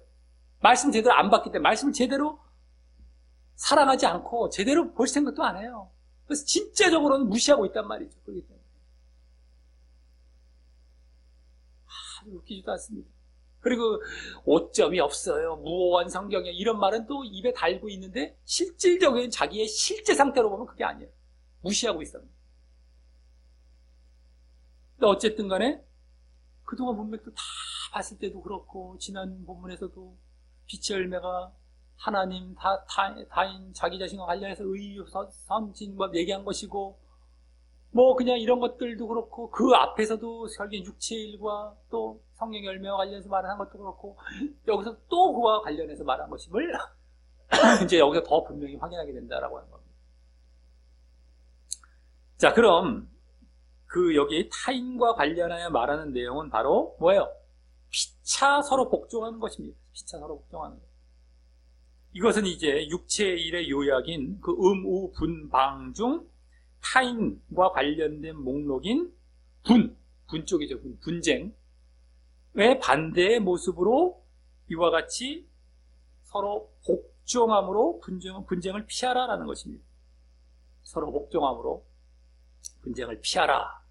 말씀 제대로 안 받기 때문에, 말씀을 제대로 사랑하지 않고, 제대로 볼 생각도 안 해요. 그래서 진짜적으로는 무시하고 있단 말이죠. 그렇기 때문에. 웃기지도 않습니다. 그리고 오점이 없어요. 무오한 성경에 이런 말은 또 입에 달고 있는데 실질적인 자기의 실제 상태로 보면 그게 아니에요. 무시하고 있습니다. 근데 어쨌든 간에 그동안 문맥도 다 봤을 때도 그렇고 지난 본문에서도 빛의 열매가 하나님, 타인, 자기 자신과 관련해서 의유, 선진 얘기한 것이고 그냥 이런 것들도 그렇고, 그 앞에서도 설계 육체의 일과 또 성령 열매와 관련해서 말한 것도 그렇고, 여기서 또 그와 관련해서 말한 것임을 이제 여기서 더 분명히 확인하게 된다라고 하는 겁니다. 자, 그럼 여기 타인과 관련하여 말하는 내용은 바로 뭐예요? 피차 서로 복종하는 것입니다. 피차 서로 복종하는 것. 이것은 이제 육체의 일의 요약인 그 우, 분, 방 중 타인과 관련된 목록인 분 쪽이죠. 분쟁의 반대의 모습으로 이와 같이 서로 복종함으로 분쟁을 피하라라는 것입니다. 서로 복종함으로 분쟁을 피하라.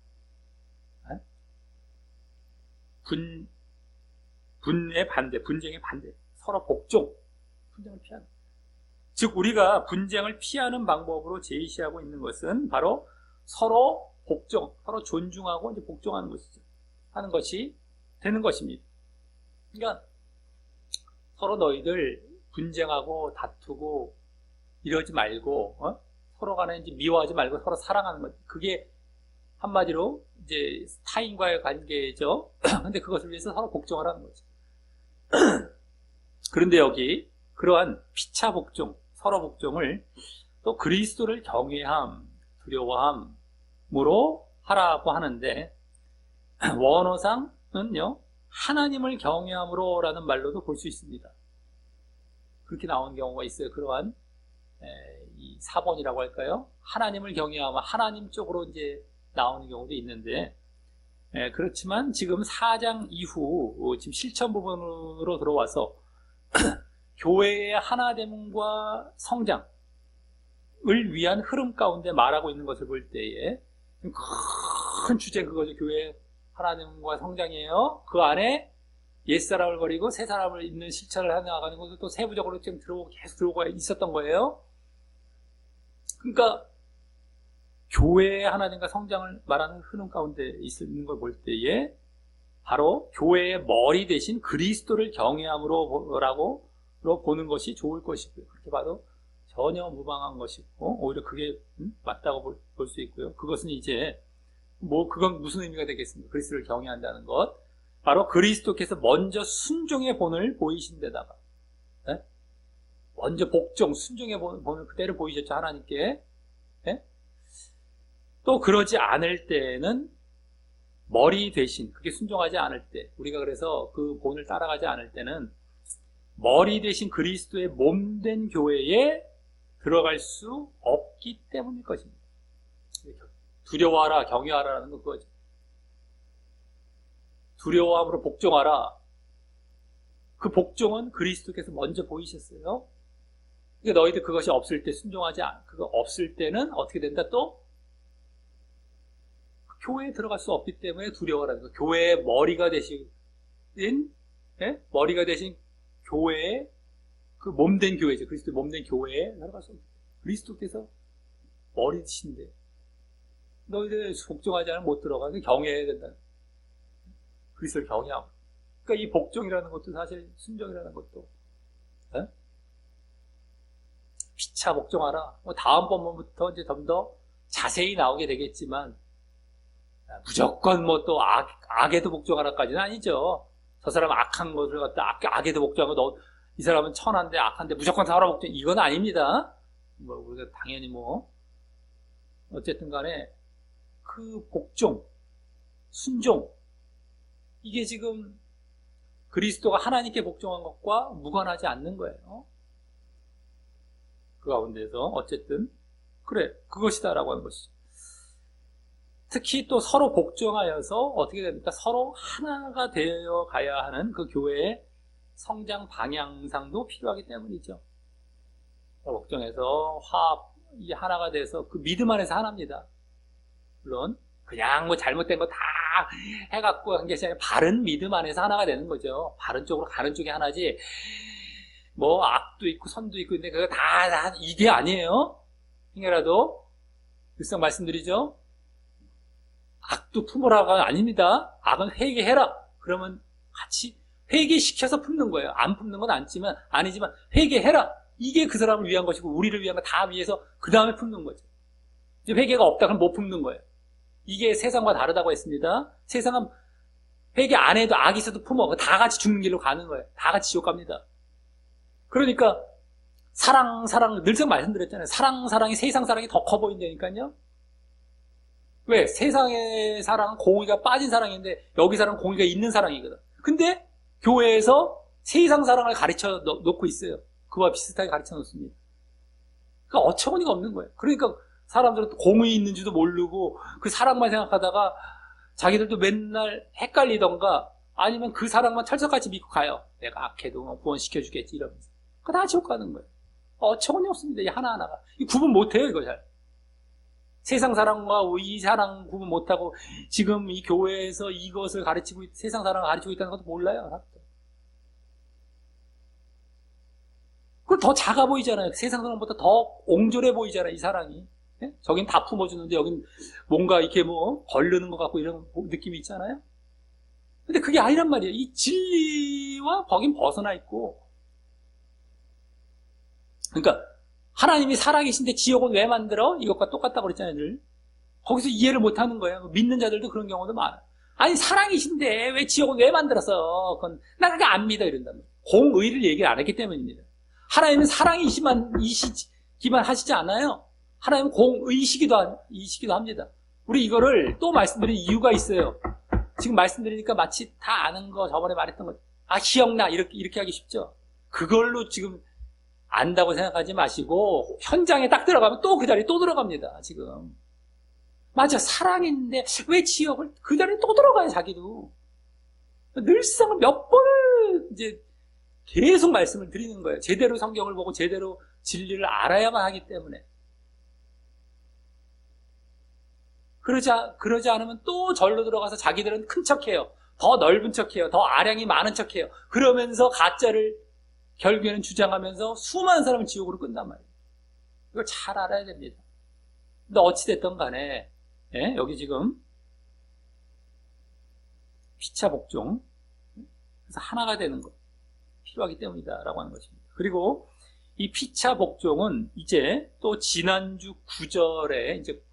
분의 반대, 분쟁의 반대. 서로 복종, 분쟁을 피하라. 즉 우리가 분쟁을 피하는 방법으로 제시하고 있는 것은 바로 서로 복종, 서로 존중하고 이제 복종하는 것이죠. 하는 것이 되는 것입니다. 그러니까 서로 너희들 분쟁하고 다투고 이러지 말고 서로 간에 이제 미워하지 말고 서로 사랑하는 것. 그게 한마디로 이제 타인과의 관계죠. 근데 그것을 위해서 서로 복종을 하는 거죠. 그런데 여기 그러한 피차 복종, 서로 복종을 또 그리스도를 경외함, 두려워함으로 하라고 하는데 원어상은요 하나님을 경외함으로라는 말로도 볼 수 있습니다. 그렇게 나온 경우가 있어요. 그러한 이 사본이라고 할까요? 하나님을 경외하면 하나님 쪽으로 이제 나오는 경우도 있는데 그렇지만 지금 4장 이후 지금 실천 부분으로 들어와서 교회의 하나됨과 성장을 위한 흐름 가운데 말하고 있는 것을 볼 때에 큰 주제 그거죠. 교회의 하나됨과 성장이에요. 그 안에 옛사람을 버리고 새 사람을 있는 실천을 해나가는 것도 또 세부적으로 지금 계속 들어오고 있었던 거예요. 그러니까 교회의 하나님과 성장을 말하는 흐름 가운데 있는 걸 볼 때에 바로 교회의 머리 대신 그리스도를 경외함으로라고 보는 것이 좋을 것이고요. 그렇게 봐도 전혀 무방한 것이고 오히려 그게 맞다고 볼 수 있고요. 그것은 이제 그건 무슨 의미가 되겠습니까? 그리스도를 경외한다는 것. 바로 그리스도께서 먼저 순종의 본을 보이신 데다가 먼저 복종, 순종의 본을 그대로 보이셨죠. 하나님께. 또 그러지 않을 때는 머리 대신, 그게 순종하지 않을 때, 우리가 그래서 그 본을 따라가지 않을 때는 머리 대신 그리스도의 몸된 교회에 들어갈 수 없기 때문일 것입니다. 두려워하라, 경외하라는 건 그거죠. 두려워함으로 복종하라. 그 복종은 그리스도께서 먼저 보이셨어요. 그러니까 너희들 그것이 없을 때 순종하지 않아. 그거 없을 때는 어떻게 된다 또? 교회에 들어갈 수 없기 때문에 두려워라는 거. 교회의 머리가 되신, 예? 머리가 되신 교회에, 그 몸된 교회죠. 그리스도의 몸된 교회에 들어갈 수 없어요. 그리스도께서 머리신데 너희들 복종하지 않으면 못 들어가. 경외해야 된다. 그리스도를 경외하고. 그러니까 이 복종이라는 것도 사실 순종이라는 것도, 예? 피차 복종하라. 뭐 다음 번부터 이제 좀 더 자세히 나오게 되겠지만, 무조건 뭐 또 악에도 복종하라까지는 아니죠. 저 사람은 악한 것을 갖다 악에도 복종하고 이 사람은 천한데 악한데 무조건 사람 복종, 이건 아닙니다. 뭐 우리가 당연히 뭐 어쨌든 간에 그 복종, 순종, 이게 지금 그리스도가 하나님께 복종한 것과 무관하지 않는 거예요. 그 가운데서 어쨌든 그래, 그것이다라고 하는 것이죠. 특히 또 서로 복종하여서 어떻게 됩니까? 서로 하나가 되어 가야 하는 그 교회의 성장 방향상도 필요하기 때문이죠. 복종해서 화합이 하나가 돼서 그 믿음 안에서 하나입니다. 물론 그냥 뭐 잘못된 거 다 해갖고 한 게 아니라 바른 믿음 안에서 하나가 되는 거죠. 바른 쪽으로 가는 쪽이 하나지. 뭐 악도 있고 선도 있고 근데 그거 다 이게 아니에요. 행여라도 늘상 말씀드리죠. 악도 품으라가 아닙니다. 악은 회개해라. 그러면 같이 회개시켜서 품는 거예요. 안 품는 건 아니지만 회개해라. 이게 그 사람을 위한 것이고 우리를 위한 거 다 위해서 그 다음에 품는 거죠. 이제 회개가 없다 그러면 못 품는 거예요. 이게 세상과 다르다고 했습니다. 세상은 회개 안 해도 악이 있어도 품어. 다 같이 죽는 길로 가는 거예요. 다 같이 지옥 갑니다. 그러니까 사랑 늘상 말씀드렸잖아요. 사랑이 세상 사랑이 더 커 보인다니까요. 왜? 세상의 사랑은 공의가 빠진 사랑인데 여기 사랑은 공의가 있는 사랑이거든. 근데 교회에서 세상 사랑을 가르쳐 놓고 있어요. 그와 비슷하게 가르쳐 놓습니다. 그러니까 어처구니가 없는 거예요. 그러니까 사람들은 공의 있는지도 모르고 그 사랑만 생각하다가 자기들도 맨날 헷갈리던가 아니면 그 사랑만 철석같이 믿고 가요. 내가 악해도 구원시켜주겠지 이러면서. 그거 다 지옥 가는 거예요. 어처구니 없습니다. 이 하나하나가. 이 구분 못해요, 이거 잘. 세상 사랑과 이 사랑 구분 못하고 지금 이 교회에서 이것을 가르치고 세상 사랑을 가르치고 있다는 것도 몰라요. 그걸 더 작아 보이잖아요. 세상 사랑보다 더 옹졸해 보이잖아요, 이 사랑이. 예? 저긴 다 품어주는데 여긴 뭔가 이렇게 뭐 걸르는 것 같고 이런 느낌이 있잖아요. 근데 그게 아니란 말이에요. 이 진리와 거긴 벗어나 있고. 그러니까 하나님이 살아계신데 지옥은 왜 만들어? 이것과 똑같다고 그랬잖아요, 늘. 거기서 이해를 못하는 거예요. 믿는 자들도 그런 경우도 많아요. 아니 살아계신데 왜 지옥은 왜 만들었어? 그건 나 그게 안 믿어 이런단 말이에요. 공의를 얘기를 안 했기 때문입니다. 하나님은 사랑이시기만 하시지 않아요. 하나님은 공의시기도 합니다. 우리 이거를 또 말씀드린 이유가 있어요. 지금 말씀드리니까 마치 다 아는 거 저번에 말했던 거 기억나 이렇게 하기 쉽죠. 그걸로 지금 안다고 생각하지 마시고 현장에 딱 들어가면 또 그 자리에 또 들어갑니다. 지금 맞아, 사랑인데 왜 지옥을 그 자리에 또 들어가요. 자기도 늘상 몇 번을 이제 계속 말씀을 드리는 거예요. 제대로 성경을 보고 제대로 진리를 알아야만 하기 때문에. 그러지 않으면 또 절로 들어가서 자기들은 큰 척해요. 더 넓은 척해요. 더 아량이 많은 척해요. 그러면서 가짜를 결국에는 주장하면서 수많은 사람을 지옥으로 끈단 말이에요. 이걸 잘 알아야 됩니다. 근데 어찌됐든 간에 여기 지금 피차 복종, 그래서 하나가 되는 것 필요하기 때문이다라고 하는 것입니다. 그리고 이 피차 복종은 이제 또 지난주 9절에 이제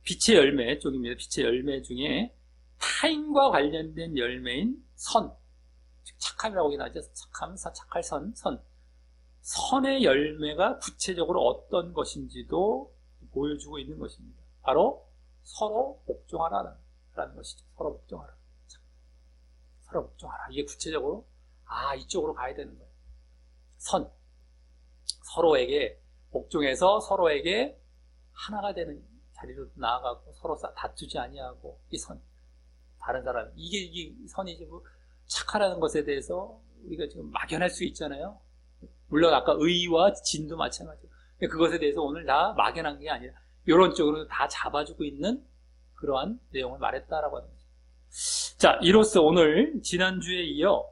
빛의 열매 쪽입니다. 빛의 열매 중에 타인과 관련된 열매인 선, 착함이라고 하긴 하죠. 착함, 착할 선. 선의 열매가 구체적으로 어떤 것인지도 보여주고 있는 것입니다. 바로 서로 복종하라는 것이죠. 서로 복종하라. 서로 복종하라. 이게 구체적으로 이쪽으로 가야 되는 거예요. 서로에게 복종해서 서로에게 하나가 되는 자리로 나아가고 서로 다투지 아니하고 이 선, 다른 사람 이게 선이지 뭐 착하라는 것에 대해서 우리가 지금 막연할 수 있잖아요. 물론 아까 의와 진도 마찬가지예요. 그것에 대해서 오늘 다 막연한 게 아니라 이런 쪽으로 다 잡아주고 있는 그러한 내용을 말했다라고 하는 거죠. 자, 이로써 오늘 지난주에 이어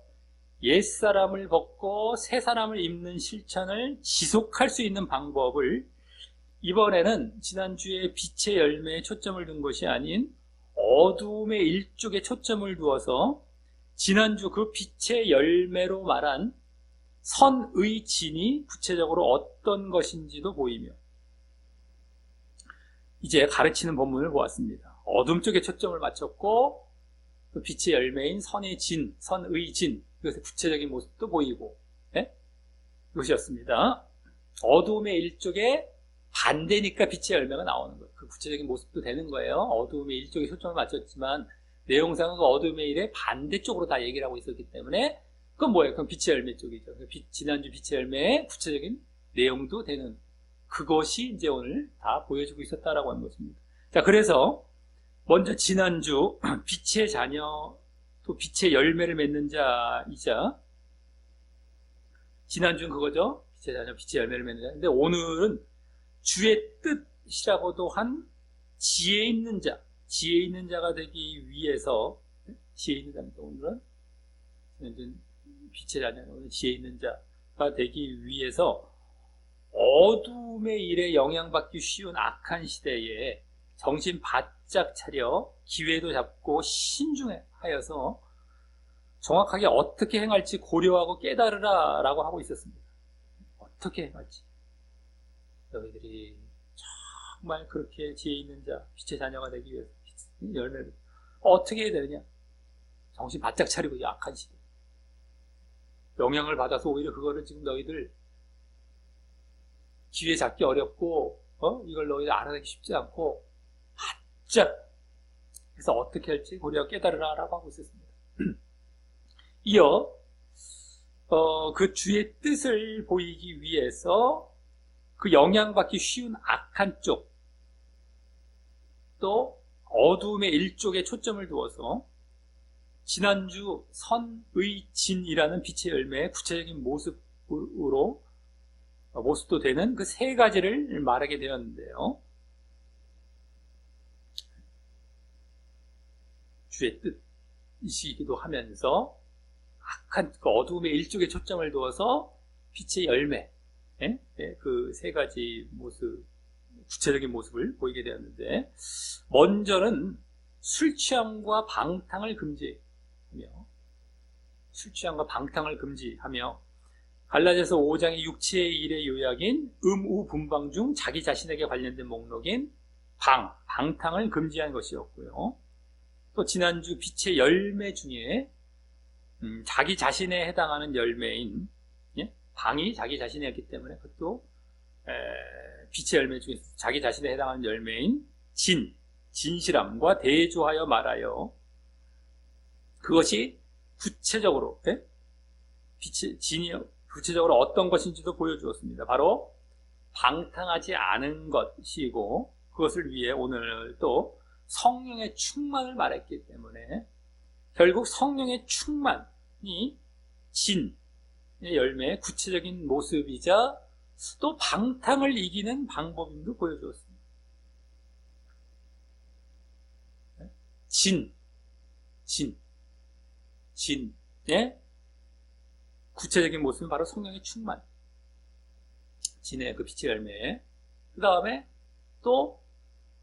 옛사람을 벗고 새사람을 입는 실천을 지속할 수 있는 방법을 이번에는 지난주에 빛의 열매에 초점을 둔 것이 아닌 어두움의 일쪽에 초점을 두어서 지난주 그 빛의 열매로 말한 선의 진이 구체적으로 어떤 것인지도 보이며 이제 가르치는 본문을 보았습니다. 어둠 쪽에 초점을 맞췄고 그 빛의 열매인 선의 진, 선의 진 이것의 구체적인 모습도 보이고 이것이었습니다. 어두움의 일쪽에 반대니까 빛의 열매가 나오는 거예요. 그 구체적인 모습도 되는 거예요. 어두움의 일쪽에 초점을 맞췄지만 내용상은 그 어두움의 일의 반대쪽으로 다 얘기를 하고 있었기 때문에 그건 뭐예요? 그건 빛의 열매 쪽이죠. 지난주 빛의 열매의 구체적인 내용도 되는 그것이 이제 오늘 다 보여주고 있었다라고 하는 것입니다. 자, 그래서 먼저 지난주 빛의 자녀 또 빛의 열매를 맺는 자이자 지난주는 그거죠. 빛의 자녀, 빛의 열매를 맺는 자. 근데 오늘은 주의 뜻이라고도 한 지혜 있는 자, 지혜 있는 자가 되기 위해서 지혜 있는 자입니다. 오늘은 빛의 자녀, 지혜 있는 자가 되기 위해서 어둠의 일에 영향받기 쉬운 악한 시대에 정신 바짝 차려 기회도 잡고 신중하여서 정확하게 어떻게 행할지 고려하고 깨달으라 라고 하고 있었습니다. 어떻게 행할지. 너희들이 정말 그렇게 지혜 있는 자, 빛의 자녀가 되기 위해서 열매를 어떻게 해야 되느냐? 정신 바짝 차리고 약한 시대. 영향을 받아서 오히려 그거를 지금 너희들 기회 잡기 어렵고 이걸 너희들 알아내기 쉽지 않고 바짝 그래서 어떻게 할지 고려 깨달으라 라고 하고 있었습니다. 이어 그 주의 뜻을 보이기 위해서 그 영향받기 쉬운 악한 쪽 또 어두움의 일쪽에 초점을 두어서 지난주 선의 진이라는 빛의 열매의 구체적인 모습도 되는 그 세 가지를 말하게 되었는데요. 주의 뜻이시기도 하면서 악한 그 어두움의 일쪽에 초점을 두어서 빛의 열매 그 세 가지 모습 구체적인 모습을 보이게 되었는데 먼저는 술 취함과 방탕을 금지하며 갈라디아서 5장의 육체의 일의 요약인 음우분방 중 자기 자신에게 관련된 목록인 방탕을 금지한 것이었고요. 또 지난주 빛의 열매 중에 자기 자신에 해당하는 열매인 방이 자기 자신이었기 때문에 그것도 빛의 열매 중에 자기 자신에 해당하는 열매인 진실함과 대조하여 말하여 그것이 구체적으로 빛의 진이 구체적으로 어떤 것인지도 보여주었습니다. 바로 방탕하지 않은 것이고 그것을 위해 오늘 또 성령의 충만을 말했기 때문에 결국 성령의 충만이 진의 열매의 구체적인 모습이자 또 방탕을 이기는 방법임도 보여주었습니다. 진의 구체적인 모습은 바로 성령의 충만, 진의 그 빛의 열매. 그 다음에 또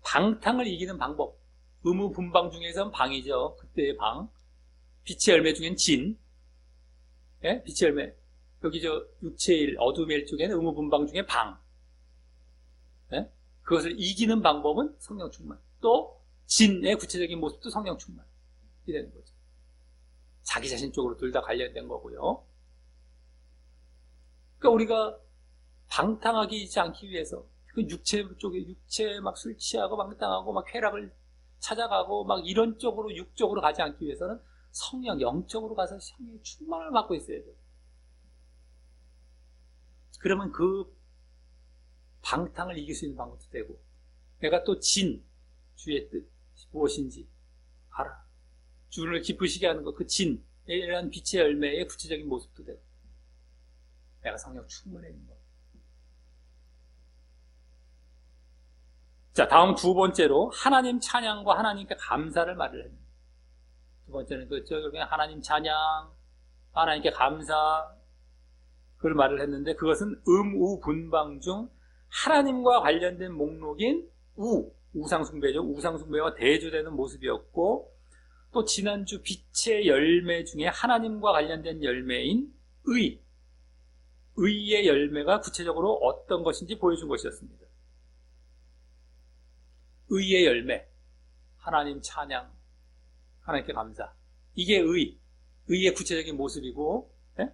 방탕을 이기는 방법, 의무분방 중에서는 방이죠. 그때의 방. 빛의 열매 중엔 진, 빛의 열매. 여기 육체의 일, 어둠의 일 쪽에는 의무분방 중에 방. 그것을 이기는 방법은 성령 충만. 또 진의 구체적인 모습도 성령 충만. 이라는 거죠. 자기 자신 쪽으로 둘 다 관련된 거고요. 그러니까 우리가 방탕하지 않기 위해서 그 육체 쪽에 육체에 막 술 취하고 방탕하고 막 쾌락을 찾아가고 막 이런 쪽으로 육적으로 가지 않기 위해서는 성령 영적으로 가서 성령의 충만을 받고 있어야 돼요. 그러면 그 방탕을 이길 수 있는 방법도 되고, 내가 또 진, 주의 뜻 무엇인지 알아. 주를 기쁘시게 하는 것, 그 진이라는 빛의 열매의 구체적인 모습도 되고, 내가 성령 충만해 있는 것. 자, 다음 두 번째로 하나님 찬양과 하나님께 감사를 말을 했습니다. 두 번째는 결국에 하나님 찬양, 하나님께 감사, 그걸 말을 했는데, 그것은 우 분방 중 하나님과 관련된 목록인 우상숭배죠. 우상숭배와 대조되는 모습이었고, 또 지난주 빛의 열매 중에 하나님과 관련된 열매인 의의 열매가 구체적으로 어떤 것인지 보여준 것이었습니다. 의의 열매, 하나님 찬양, 하나님께 감사, 이게 의의 구체적인 모습이고, 예?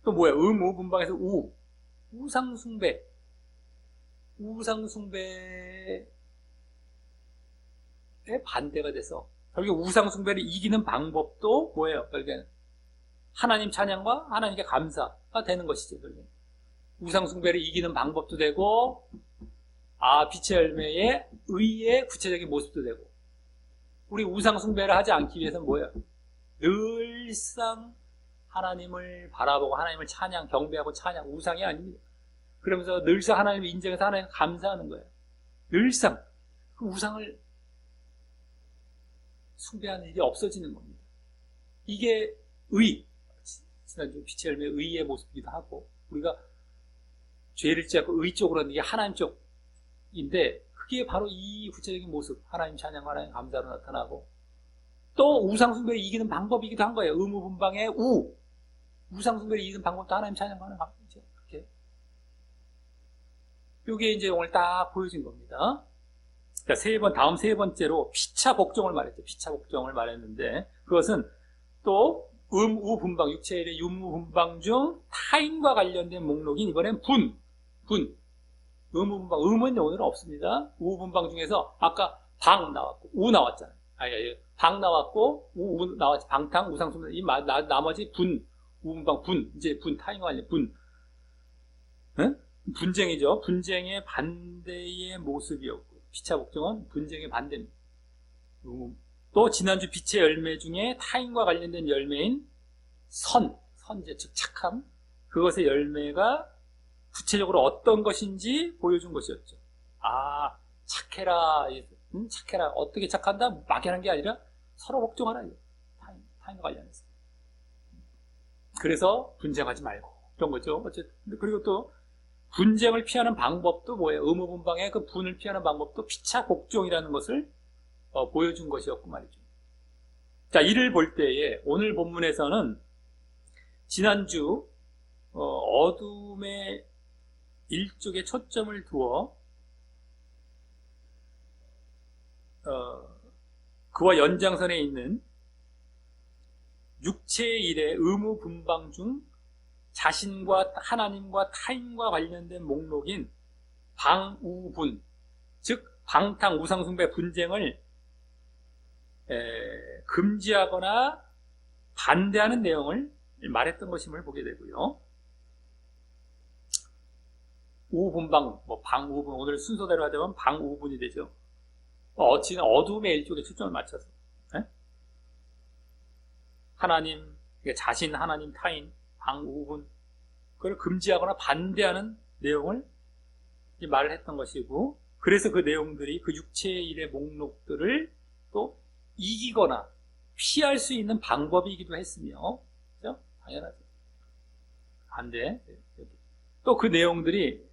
또 뭐야? 우분방에서 우상숭배의 반대가 돼서 결국 우상숭배를 이기는 방법도 뭐예요? 결국에는 하나님 찬양과 하나님께 감사가 되는 것이죠. 결국에는 우상숭배를 이기는 방법도 되고, 빛의 열매의 의의 구체적인 모습도 되고, 우리 우상숭배를 하지 않기 위해서는 뭐예요? 늘상 하나님을 바라보고 하나님을 찬양, 경배하고 찬양, 우상이 아닙니다. 그러면서 늘상 하나님을 인정해서 하나님 감사하는 거예요. 늘상 그 우상을 숭배하는 일이 없어지는 겁니다. 이게 지난주 빛의 열매 의의 모습이기도 하고, 우리가 죄를 짓고 의 쪽으로 하는 게 하나님 쪽인데, 그게 바로 이 구체적인 모습, 하나님 찬양, 하나님 감사로 나타나고, 또 우상숭배를 이기는 방법이기도 한 거예요. 의무분방의 우상숭배를 이기는 방법도 하나님 찬양과 하나님 감사죠. 이렇게. 이게 이제 오늘 딱 보여진 겁니다. 자, 다음 세 번째로 피차 복종을 말했죠. 피차 복종을 말했는데, 그것은 또 우분방, 육체일의 유무분방 중 타인과 관련된 목록인 이번엔 의무분방, 음은 오늘은 없습니다. 우분방 중에서 아까 방 나왔고 우 나왔잖아요. 방 나왔고 우 나왔지. 방탕, 우상숭배, 이 나머지 우분방, 이제 타인과 관련 응? 분쟁이죠. 분쟁의 반대의 모습이었고, 피차 복종은 분쟁의 반대입니다. 또 지난주 빛의 열매 중에 타인과 관련된 열매인 선제, 즉 착함, 그것의 열매가 구체적으로 어떤 것인지 보여준 것이었죠. 착해라. 착해라. 어떻게 착한다? 막연한 게 아니라 서로 복종하라. 타인과 관련해서. 그래서 분쟁하지 말고, 이런 거죠. 어쨌든. 그리고 또 분쟁을 피하는 방법도 뭐예요? 의무분방의 그 분을 피하는 방법도 피차 복종이라는 것을 보여준 것이었고 말이죠. 자, 이를 볼 때에 오늘 본문에서는 지난주 어둠의 일쪽에 초점을 두어 그와 연장선에 있는 육체의 일의 의무 분방 중 자신과 하나님과 타인과 관련된 목록인 방우분, 즉 방탕, 우상숭배, 분쟁을 금지하거나 반대하는 내용을 말했던 것임을 보게 되고요. 우분방, 방우분, 오늘 순서대로 하자면 방우분이 되죠. 어찌는 어둠의 일쪽에 초점을 맞춰서 하나님, 자신, 하나님, 타인, 방우분, 그걸 금지하거나 반대하는 내용을 말을 했던 것이고, 그래서 그 내용들이 그 육체의 일의 목록들을 또 이기거나 피할 수 있는 방법이기도 했으며, 그렇죠? 당연하죠. 반대. 또 그 내용들이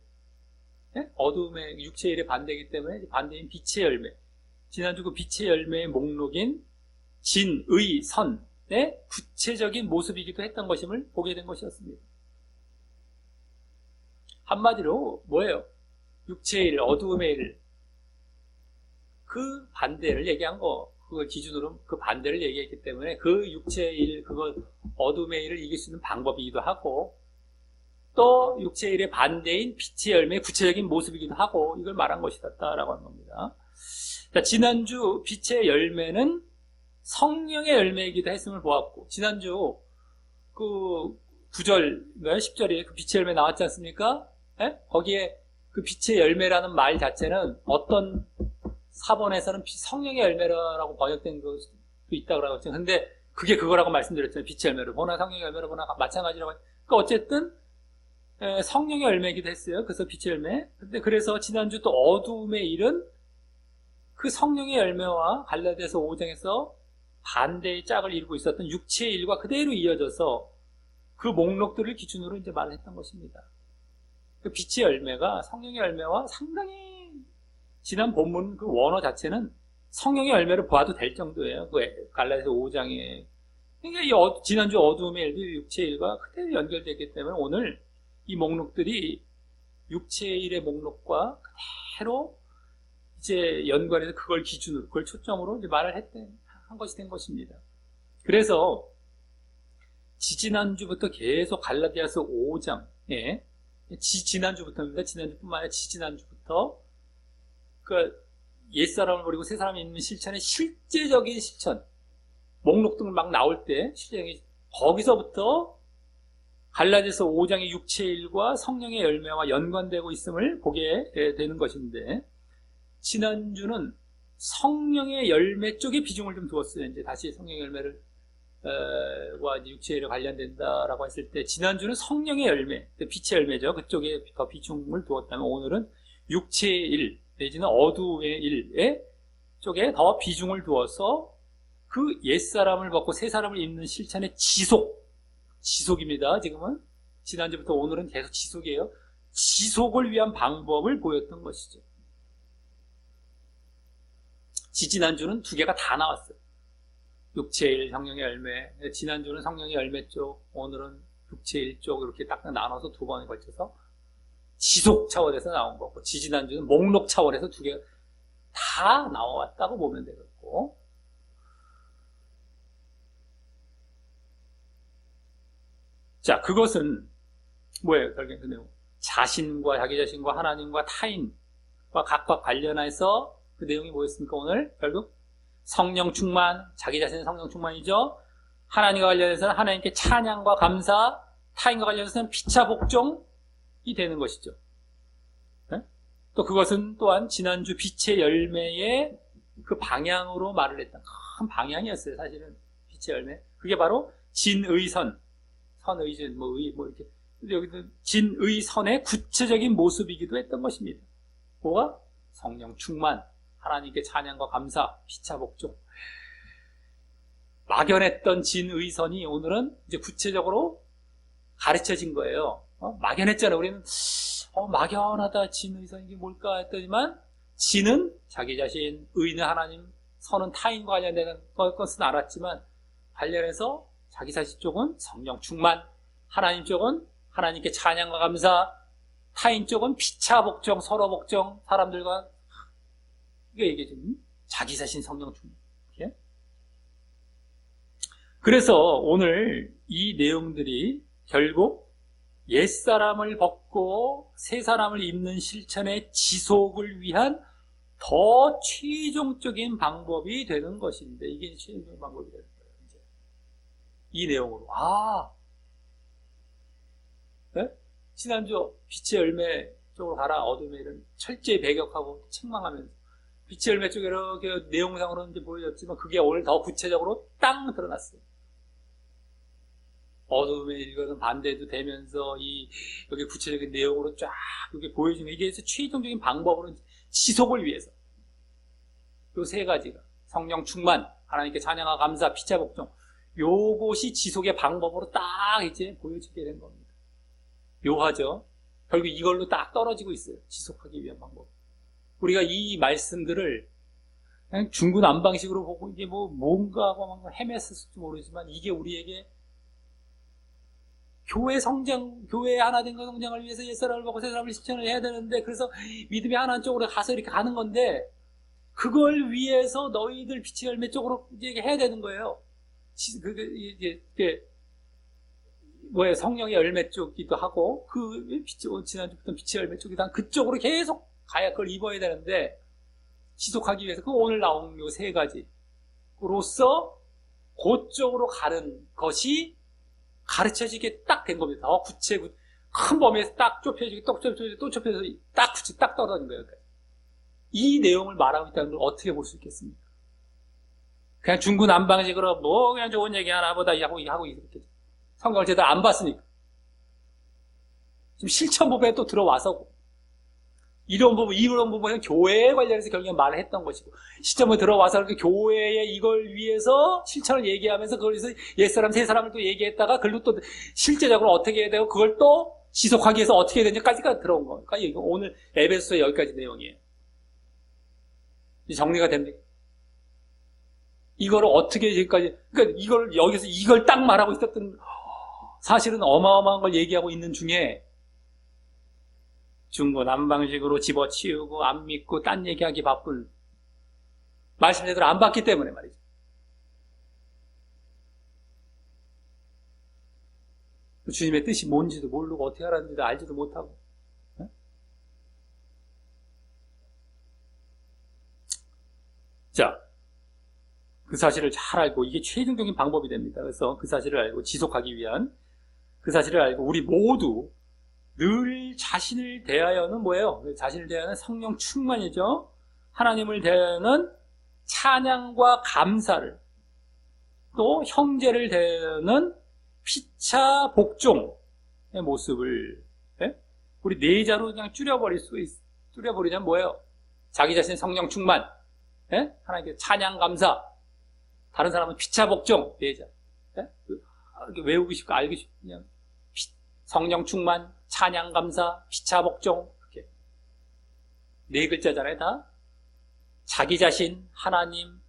어둠의 육체의 일의 반대이기 때문에 반대인 빛의 열매, 지난주 그 빛의 열매의 목록인 진, 의, 선의 구체적인 모습이기도 했던 것임을 보게 된 것이었습니다. 한마디로 뭐예요? 육체의 일, 어둠의 일, 그 반대를 얘기한 거, 그걸 기준으로 그 반대를 얘기했기 때문에 그 육체의 일, 그거 어둠의 일을 이길 수 있는 방법이기도 하고, 또 육체의 일의 반대인 빛의 열매의 구체적인 모습이기도 하고, 이걸 말한 것이다라고 하는 겁니다. 자, 지난주 빛의 열매는 성령의 열매이기도 했음을 보았고, 지난주 그 9절, 10절에 그 빛의 열매 나왔지 않습니까? 거기에 그 빛의 열매라는 말 자체는 어떤 사본에서는 성령의 열매라고 번역된 것도 있다고 그러거든요. 근데 그게 그거라고 말씀드렸잖아요. 빛의 열매로 보나 성령의 열매로 보나 마찬가지라고. 그러니까 어쨌든 성령의 열매이기도 했어요. 그래서 빛의 열매. 근데 그래서 지난주 또 어두움의 일은 그 성령의 열매와 갈라디아서 5장에서 반대의 짝을 이루고 있었던 육체의 일과 그대로 이어져서 그 목록들을 기준으로 이제 말을 했던 것입니다. 그 빛의 열매가 성령의 열매와 상당히 지난 본문 그 원어 자체는 성령의 열매를 보아도 될 정도예요. 그 갈라디아서 5장에. 그러니까 이 지난주 어두움의 일도 육체의 일과 그대로 연결되기 때문에 오늘 이 목록들이 육체의 일의 목록과 그대로 이제 연관해서 그걸 기준으로, 그걸 초점으로 이제 말을 한 것이 된 것입니다. 그래서 지지난주부터 계속 갈라디아서 5장에 지난주부터입니다. 지난주뿐만 아니라 지난주부터 그 옛사람을 버리고 새사람이 있는 실천의 실제적인 실천 목록 등을 막 나올 때 실제적인 거기서부터 갈라디아서 5장의 육체의 일과 성령의 열매와 연관되고 있음을 보게 되는 것인데 지난주는 성령의 열매 쪽에 비중을 좀 두었어요. 이제 다시 성령의 열매를 와 육체의 일에 관련된다라고 했을 때 지난주는 성령의 열매, 빛의 열매죠. 그쪽에 더 비중을 두었다면 오늘은 육체의 일 내지는 어두움의 일에 쪽에 더 비중을 두어서 그 옛사람을 벗고 새사람을 입는 실천의 지속입니다. 지금은 지난주부터 오늘은 계속 지속이에요. 지속을 위한 방법을 보였던 것이죠. 지난주는 두 개가 다 나왔어요. 육체의 일, 성령의 열매. 지난주는 성령의 열매 쪽, 오늘은 육체의 일 쪽 이렇게 딱 나눠서 두 번에 걸쳐서 지속 차원에서 나온 거고 지난주는 목록 차원에서 두 개가 다 나왔다고 보면 되겠고 자, 그것은 뭐예요? 결국엔 그 내용. 자신과 자기 자신과 하나님과 타인과 각각 관련해서 그 내용이 뭐였습니까? 오늘 결국 성령 충만, 자기 자신은 성령 충만이죠. 하나님과 관련해서는 하나님께 찬양과 감사, 타인과 관련해서는 피차 복종이 되는 것이죠. 네? 또 그것은 또한 지난주 빛의 열매의 그 방향으로 말을 했던 큰 방향이었어요. 사실은 빛의 열매. 그게 바로 진의선. 선의전, 이렇게. 여기도 진의선의 구체적인 모습이기도 했던 것입니다. 뭐가? 성령 충만, 하나님께 찬양과 감사, 피차 복종. 막연했던 진의선이 오늘은 이제 구체적으로 가르쳐진 거예요. 막연했잖아요. 우리는, 막연하다, 진의선, 이게 뭘까 했더니만, 진은 자기 자신, 의는 하나님, 선은 타인과 관련되는 것은 알았지만, 관련해서 자기 자신 쪽은 성령 충만, 하나님 쪽은 하나님께 찬양과 감사, 타인 쪽은 피차 복종, 서로 복종, 사람들과 이게 얘기죠. 자기 자신 성령 충만. 이렇게. 그래서 오늘 이 내용들이 결국 옛사람을 벗고 새사람을 입는 실천의 지속을 위한 더 최종적인 방법이 되는 것인데 이게 최종적인 방법이 되는 거예요. 이 내용으로. 네? 지난주 빛의 열매 쪽으로 가라, 어둠의 일은 철저히 배격하고 책망하면서 빛의 열매 쪽에 이렇게 내용상으로는 이제 보여졌지만 그게 오늘 더 구체적으로 땅 드러났어요. 어둠의 일과는 반대도 되면서 여기 구체적인 내용으로 쫙 이렇게 보여주는 이게 최종적인 방법으로 지속을 위해서 요 세 가지가 성령 충만, 하나님께 찬양과 감사, 피차 복종 요것이 지속의 방법으로 딱 이제 보여지게 된 겁니다. 묘하죠? 결국 이걸로 딱 떨어지고 있어요. 지속하기 위한 방법. 우리가 이 말씀들을 그냥 중구난방식으로 보고 이게 뭔가 하고 헤맸을지 모르지만 이게 우리에게 교회 성장, 교회 하나 된 거 성장을 위해서 옛사람을 벗고 새사람을 실천을 해야 되는데 그래서 믿음이 하나 쪽으로 가서 이렇게 가는 건데 그걸 위해서 너희들 빛의 열매 쪽으로 이제 해야 되는 거예요. 성령의 열매 쪽이기도 하고, 지난주부터 빛의 열매 쪽이다. 그쪽으로 계속 가야 그걸 입어야 되는데, 지속하기 위해서, 오늘 나온 요 세 가지로서, 그쪽으로 가는 것이 가르쳐지게 딱 된 겁니다. 큰 범위에서 딱 좁혀지고 또 좁혀지고 또 좁혀서 딱 굳이 딱 떨어진 거예요. 이 내용을 말하고 있다는 걸 어떻게 볼 수 있겠습니까? 그냥 중구난방식으로 뭐 그냥 좋은 얘기 하나 보다 하고 이렇게 성경을 제대로 안 봤으니까 지금 실천 부분에 또 들어와서 이런 부분은 교회에 관련해서 결국에 말을 했던 것이고 시점에 들어와서 그 교회에 이걸 위해서 실천을 얘기하면서 그걸 위해서 옛사람 새사람을 또 얘기했다가 그걸로 또 실제적으로 어떻게 해야 되고 그걸 또 지속하기 위해서 어떻게 해야 되는지까지가 들어온 거니까 이거 오늘 에베소서의 여기까지 내용이에요. 정리가 됩니까? 이거를 어떻게 지금까지 그러니까 이걸 여기서 이걸 딱 말하고 있었던 사실은 어마어마한 걸 얘기하고 있는 중에 중구난방식으로 집어치우고 안 믿고 딴 얘기하기 바쁜 말씀 제대로 안 받기 때문에 말이죠. 주님의 뜻이 뭔지도 모르고 어떻게 하라는지도 알지도 못하고 자, 그 사실을 잘 알고 이게 최종적인 방법이 됩니다. 그래서 그 사실을 알고 지속하기 위한 그 사실을 알고 우리 모두 늘 자신을 대하여는 뭐예요? 자신을 대하여는 성령 충만이죠. 하나님을 대하여는 찬양과 감사를 또 형제를 대하여는 피차 복종의 모습을 우리 네 자로 그냥 줄여버리자면 뭐예요? 자기 자신의 성령 충만 하나님께 찬양 감사 다른 사람은 피차 복종 네 자 이렇게 외우고 싶고 알고 싶고 그냥 성령 충만 찬양 감사 피차 복종 이렇게 네 글자잖아요. 다 자기 자신 하나님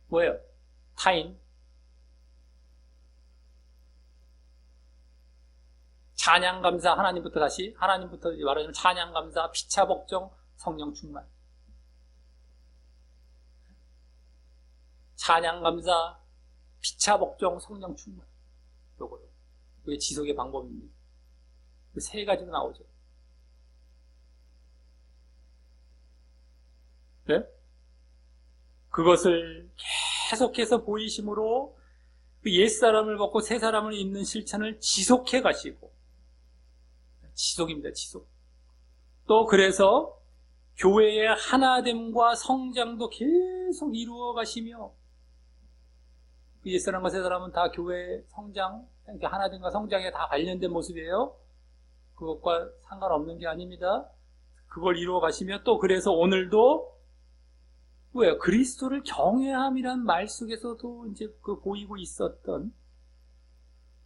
뭐예요? 타인 찬양 감사 하나님부터 다시 하나님부터 말하자면 찬양 감사 피차 복종 성령 충만 찬양 감사 피차 복종 성령 충만 요거요. 그게 지속의 방법입니다. 그 세 가지로 나오죠. 네? 그것을 계속해서 보이심으로 그 옛사람을 벗고 새사람을 입는 실천을 지속해 가시고 지속입니다. 지속. 또 그래서 교회의 하나됨과 성장도 계속 이루어 가시며 그 옛사람과 새사람은 다 교회의 성장 하나됨과 성장에 다 관련된 모습이에요. 그것과 상관없는 게 아닙니다. 그걸 이루어 가시며 또 그래서 오늘도 뭐예요? 그리스도를 경외함이란 말 속에서도 이제 그 보이고 있었던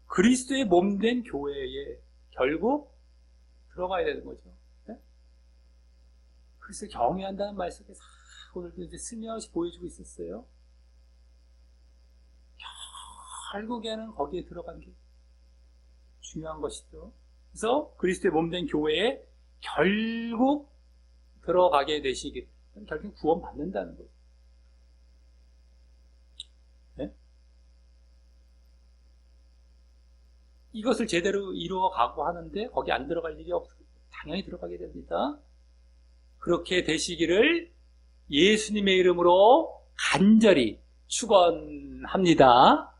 그리스도의 몸된 교회에 결국 들어가야 되는 거죠. 네? 그리스도를 경외한다는 말 속에서 오늘도 이제 스며시 보여주고 있었어요. 결국에는 거기에 들어간 게 중요한 것이죠. 그래서 그리스도의 몸된 교회에 결국 들어가게 되시길 결국 구원 받는다는 거죠. 네? 이것을 제대로 이루어가고 하는데 거기 안 들어갈 일이 없어요. 당연히 들어가게 됩니다. 그렇게 되시기를 예수님의 이름으로 간절히 축원합니다.